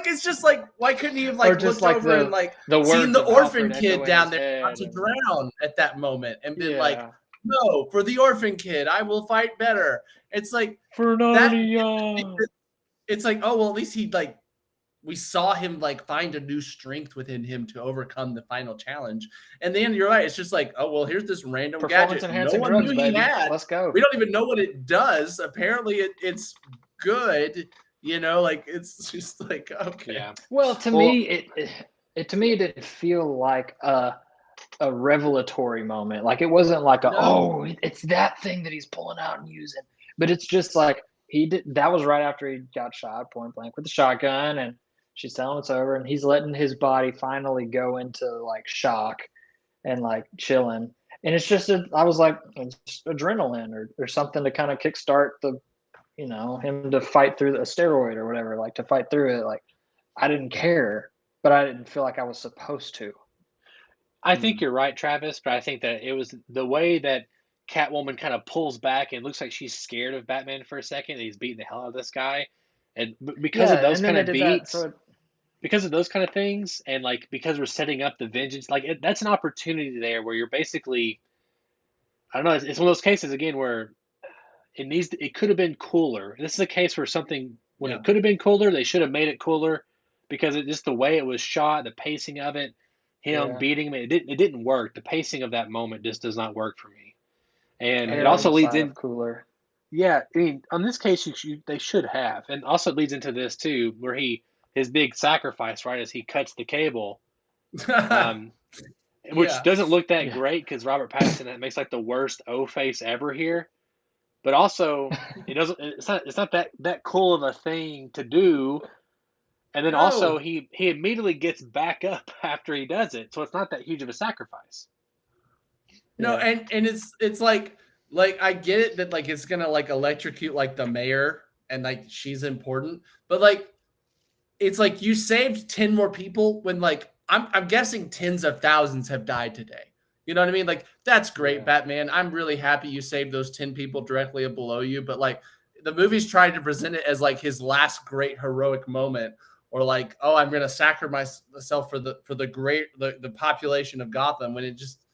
it's just like, why couldn't he have like looked like over and like seen the orphan kid down there about to drown at that moment and been like, no, for the orphan kid, I will fight better. It's like for Narnia. It's like, oh well, at least he like we saw him like find a new strength within him to overcome the final challenge. And then you're right, it's just like, oh well, here's this random gadget no one knew he had. Let's go. We don't even know what it does. Apparently it's good, like it's just like, okay. Yeah. Well, to me it didn't feel like a revelatory moment. Like it wasn't like it's that thing that he's pulling out and using. But it's just like that was right after he got shot point blank with the shotgun, and she's telling him it's over, and he's letting his body finally go into like shock and like chilling. And it's just I was like, it's adrenaline or something to kind of kickstart him to fight through a steroid or whatever, like to fight through it. Like I didn't care, but I didn't feel like I was supposed to. I think you're right, Travis, but I think that it was the way that Catwoman kind of pulls back and it looks like she's scared of Batman for a second. And he's beating the hell out of this guy. And because of those kind of beats, because of those kind of things, and like because we're setting up the vengeance, like that's an opportunity there where you're basically, I don't know, it's one of those cases again where it could have been cooler. This is a case where something when it could have been cooler, they should have made it cooler because it just the way it was shot, the pacing of it, him beating him, it didn't work. The pacing of that moment just does not work for me. And it also leads in cooler. Yeah, I mean, on this case, they should have, and also leads into this too, where his big sacrifice, right, is he cuts the cable, which doesn't look that great because Robert Pattinson makes like the worst O face ever here, but also it doesn't. It's not that cool of a thing to do, and then also he immediately gets back up after he does it, so it's not that huge of a sacrifice. No, and it's like I get it that like it's gonna like electrocute like the mayor and like she's important, but like it's like you saved 10 more people when like I'm guessing tens of thousands have died today. You know what I mean? Like that's great, Batman. I'm really happy you saved those 10 people directly below you, but like the movie's trying to present it as like his last great heroic moment, or like, oh, I'm gonna sacrifice myself for the population of Gotham, when it just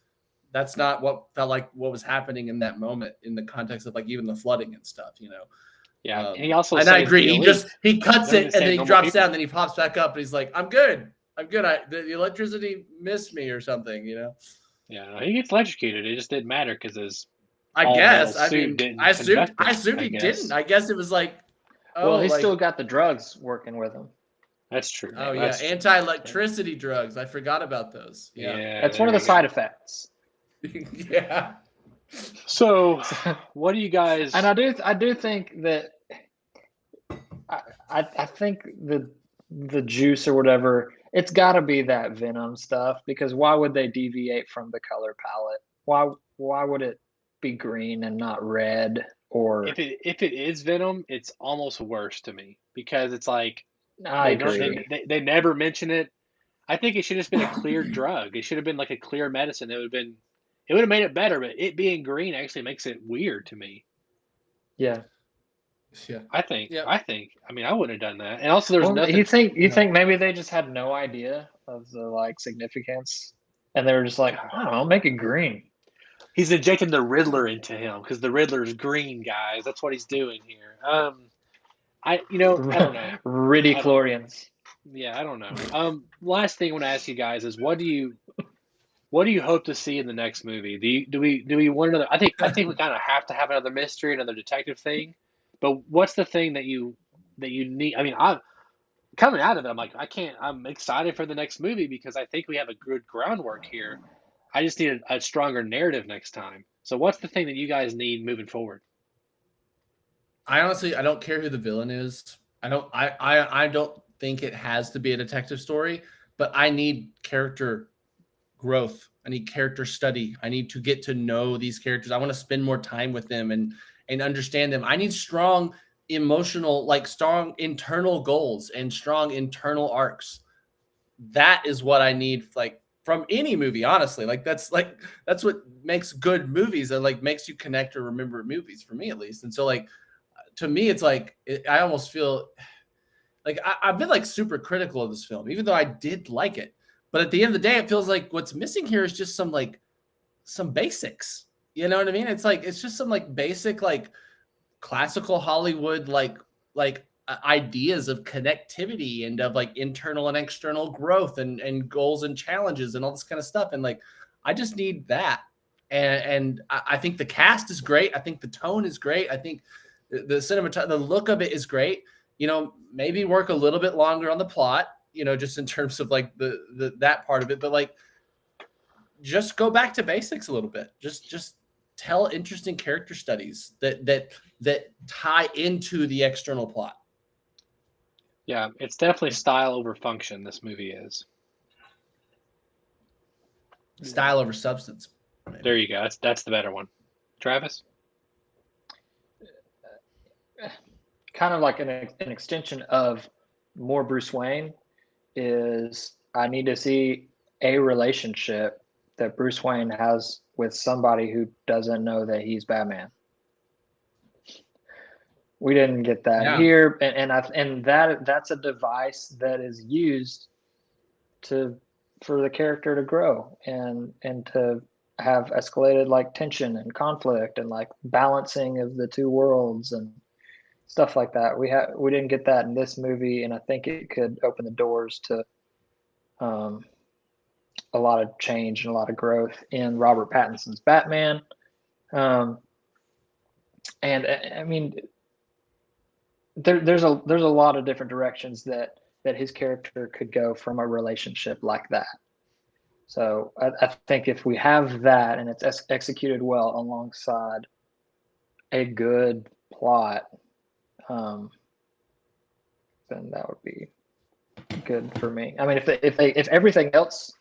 that's not what felt like what was happening in that moment in the context of like even the flooding and stuff, Yeah, and he also and I agree. He cuts it and then he drops down, then he pops back up and he's like, "I'm good. The electricity missed me or something," Yeah, he gets electrocuted. It just didn't matter because his I assumed he didn't. I guess it was like Well, he's like, still got the drugs working with him. That's true. oh yeah, That's true. anti-electricity drugs. I forgot about those. Yeah. That's one of the side effects. Yeah. So, what do you guys? And I do think that I think the juice or whatever, it's got to be that Venom stuff, because why would they deviate from the color palette? Why would it be green and not red? Or If it is Venom, it's almost worse to me because it's like I they don't agree. they never mention it. I think it should have just been a clear drug. It should have been like a clear medicine. It would have made it better, but it being green actually makes it weird to me. Yeah. Yeah. I think. Yeah. I mean, I wouldn't have done that. And also, there's Well, nothing. you think maybe they just had no idea of the like significance, and they were just like, I don't know, make it green. He's injecting the Riddler into him because the Riddler's green, guys. That's what he's doing here. I don't know. Ridichlorians. Yeah, I don't know. Last thing I want to ask you guys is what do you hope to see in the next movie? Do we want another? I think we kind of have to have another mystery, another detective thing. But what's the thing that you need? I mean, I'm coming out of it. I'm like, I'm excited for the next movie because I think we have a good groundwork here. I just need a stronger narrative next time. So what's the thing that you guys need moving forward? I don't care who the villain is. I don't think it has to be a detective story, but I need character growth. I need character study. I need to get to know these characters. I want to spend more time with them and understand them. I need strong emotional, like strong internal goals and strong internal arcs. That is what I need, like from any movie, honestly. That's what makes good movies, and like makes you connect or remember movies, for me at least. And so like to me, it's like I almost feel like I've been like super critical of this film, even though I did like it. But at the end of the day, it feels like what's missing here is just some basics. You know what I mean? It's just some like basic like classical Hollywood ideas of connectivity and of like internal and external growth and goals and challenges and all this kind of stuff. And like I just need that. And I think the cast is great. I think the tone is great. I think the look of it is great. Maybe work a little bit longer on the plot, just in terms of like the that part of it, but like just go back to basics a little bit. Just tell interesting character studies that tie into the external plot. Yeah, it's definitely style over function. This movie is. Style over substance. Maybe. There you go. That's the better one. Travis? Kind of like an extension of more Bruce Wayne is I need to see a relationship that Bruce Wayne has with somebody who doesn't know that he's Batman. We didn't get that here, and that's a device that is used for the character to grow and to have escalated like tension and conflict and like balancing of the two worlds and stuff like that. We didn't get that in this movie, and I think it could open the doors to a lot of change and a lot of growth in Robert Pattinson's Batman. And I mean, there's a lot of different directions that his character could go from a relationship like that. So I think if we have that and it's executed well alongside a good plot, then that would be good for me. I mean, if everything else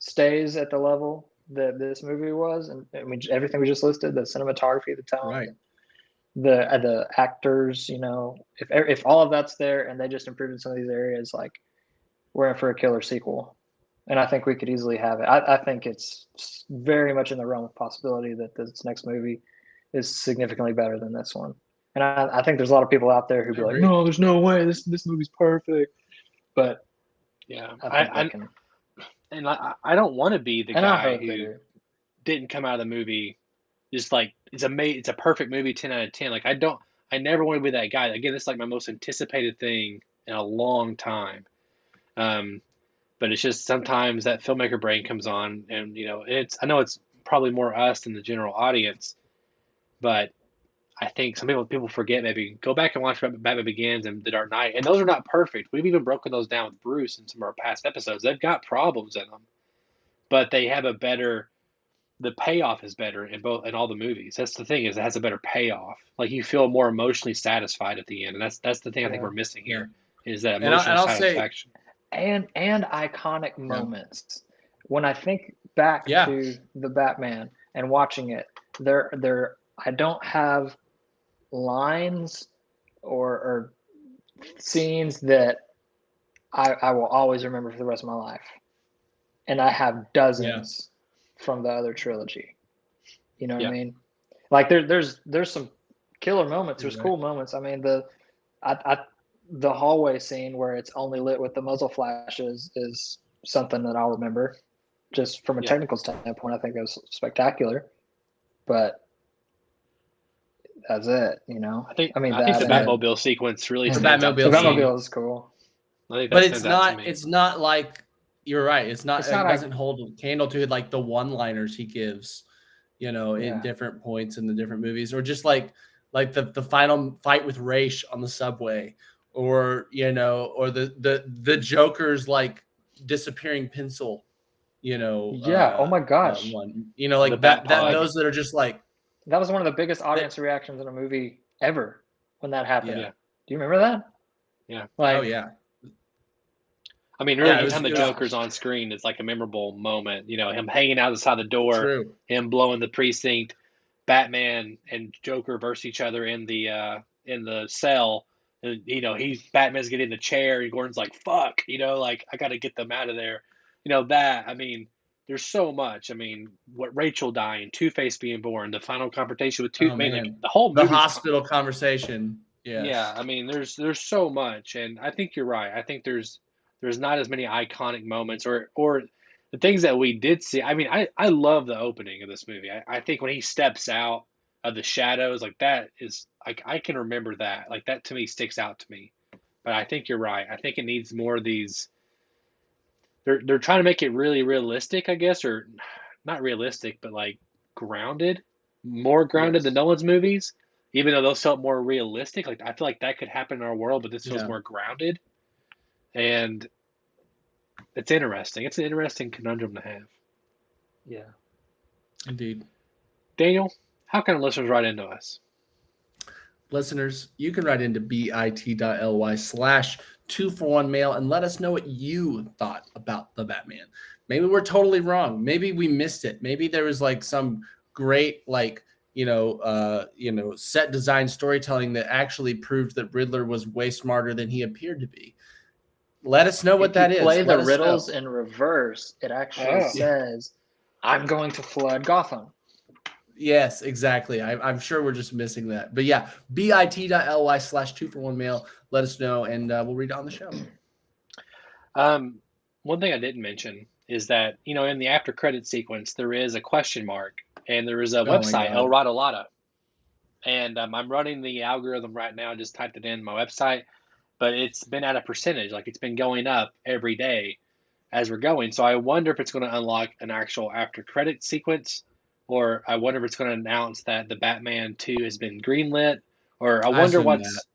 stays at the level that this movie was, and I mean everything we just listed, the cinematography, the tone, right, the actors, if all of that's there and they just improved in some of these areas, like we're in for a killer sequel. And I think we could easily have it. I think it's very much in the realm of possibility that this next movie is significantly better than this one. And I think there's a lot of people out there who'd be like, no, there's no way this movie's perfect. But yeah, I don't want to be the guy who do. didn't come out of the movie just like it's a perfect movie, 10 out of 10. Like I never want to be that guy. Again, it's like my most anticipated thing in a long time. But it's just sometimes that filmmaker brain comes on, and I know it's probably more us than the general audience, but I think some people forget, maybe go back and watch Batman Begins and The Dark Knight, and those are not perfect. We've even broken those down with Bruce in some of our past episodes. They've got problems in them, but they have the payoff is better in all the movies. That's the thing, is it has a better payoff. Like, you feel more emotionally satisfied at the end, and that's the thing I think we're missing here, is that emotional I'll say, satisfaction. And iconic moments. When I think back to the Batman and watching it, there I don't have lines or scenes that I will always remember for the rest of my life. And I have dozens from the other trilogy. You know what I mean? Like, there's some killer moments. There's cool moments. I mean, the hallway scene where it's only lit with the muzzle flashes is something that I'll remember. Just from a technical standpoint, I think it was spectacular. But that's it, you know. I think the Batmobile sequence really stands out. The Batmobile is cool. But it's not like, you're right. It doesn't hold a candle to it, like the one-liners he gives, you know, in different points in the different movies, or just like the final fight with Raish on the subway, or, you know, or the Joker's like disappearing pencil, you know. Oh my gosh. One, you know, like that those that are just like, that was one of the biggest audience reactions in a movie ever when that happened. Yeah. Do you remember that? Yeah. Like, oh yeah. I mean, really, anytime the Joker's on screen, it's like a memorable moment. You know, him hanging out outside the door, him blowing the precinct, Batman and Joker versus each other in the cell. And, you know, Batman's getting in the chair, and Gordon's like, "Fuck," you know, like, I got to get them out of there. You know, I mean, there's so much. I mean, what Rachel dying, Two-Face being born, the final confrontation with the whole movie, hospital conversation. Yeah, I mean, there's so much, and I think you're right. I think there's not as many iconic moments or the things that we did see. I mean, I love the opening of this movie. I think when he steps out of the shadows, like, that is, like, I can remember that. Like, that to me sticks out to me. But I think you're right. I think it needs more of these. They're trying to make it really realistic, I guess, or not realistic, but like grounded, more grounded than Nolan's movies. Even though those felt more realistic, like, I feel like that could happen in our world, but this feels more grounded. And it's interesting. It's an interesting conundrum to have. Yeah. Indeed. Daniel, how can listeners write into us? Listeners, you can write into bit.ly/241mail and let us know what you thought about the Batman. Maybe we're totally wrong. Maybe we missed it. Maybe there was like some great, like, set design storytelling that actually proved that Riddler was way smarter than he appeared to be. Let us know what that is. Play the riddles in reverse. It actually says, "I'm going to flood Gotham." Yes, exactly. I'm sure we're just missing that. But yeah, bit.ly/241mail. Let us know, and we'll read it on the show. One thing I didn't mention is that, you know, in the after credit sequence, there is a question mark, and there is a website, El Radolata. And I'm running the algorithm right now. I just typed it in my website, but it's been at a percentage. Like, it's been going up every day as we're going. So I wonder if it's going to unlock an actual after credit sequence, or I wonder if it's going to announce that the Batman 2 has been greenlit, or I wonder what it's.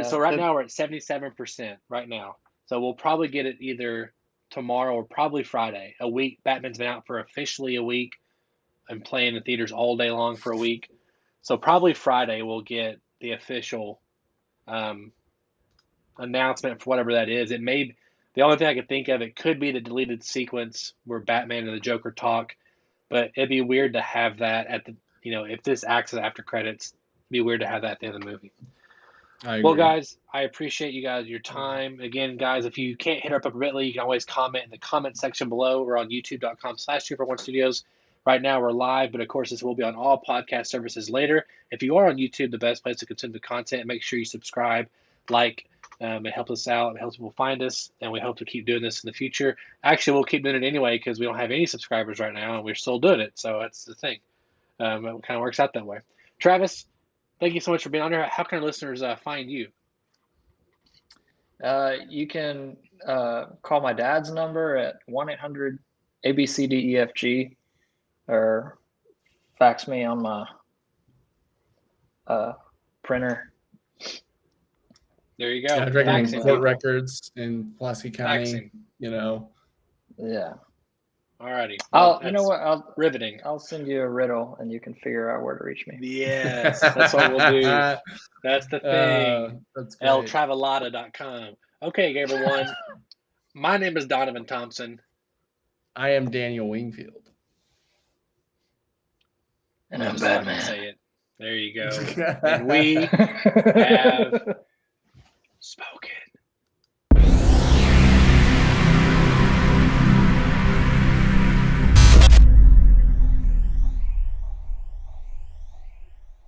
So right now we're at 77% right now. So we'll probably get it either tomorrow or probably Friday. A week. Batman's been out for officially a week and playing in theaters all day long for a week. So probably Friday we'll get the official announcement for whatever that is. It may. The only thing I could think of, it could be the deleted sequence where Batman and the Joker talk. But it'd be weird to have that at the, you know, if this acts as after credits, it'd be weird to have that at the end of the movie. Well, guys, I appreciate you guys, your time. Again, guys, if you can't hit up Bitly, you can always comment in the comment section below. We're on youtube.com/241 Studios. Right now we're live, but of course this will be on all podcast services later. If you are on YouTube, the best place to consume the content, make sure you subscribe, like. It helps us out. It helps people find us, and we hope to keep doing this in the future. Actually, we'll keep doing it anyway because we don't have any subscribers right now, and we're still doing it. So that's the thing. It kind of works out that way. Travis, thank you so much for being on here. How can our listeners find you? You can call my dad's number at 1-800-ABCDEFG, or fax me on my printer. There you go. Yeah, I'd recommend Faxing, court people. records in Pulaski County. Faxing. You know, Yeah. Alrighty. You know what? Riveting. I'll send you a riddle, and you can figure out where to reach me. Yes, that's what we'll do. That's the thing. That's great. eltravelada.com. Okay, everyone. My name is Donovan Thompson. I am Daniel Wingfield. And I'm Just let me Batman. say it. There you go. And we have spoken.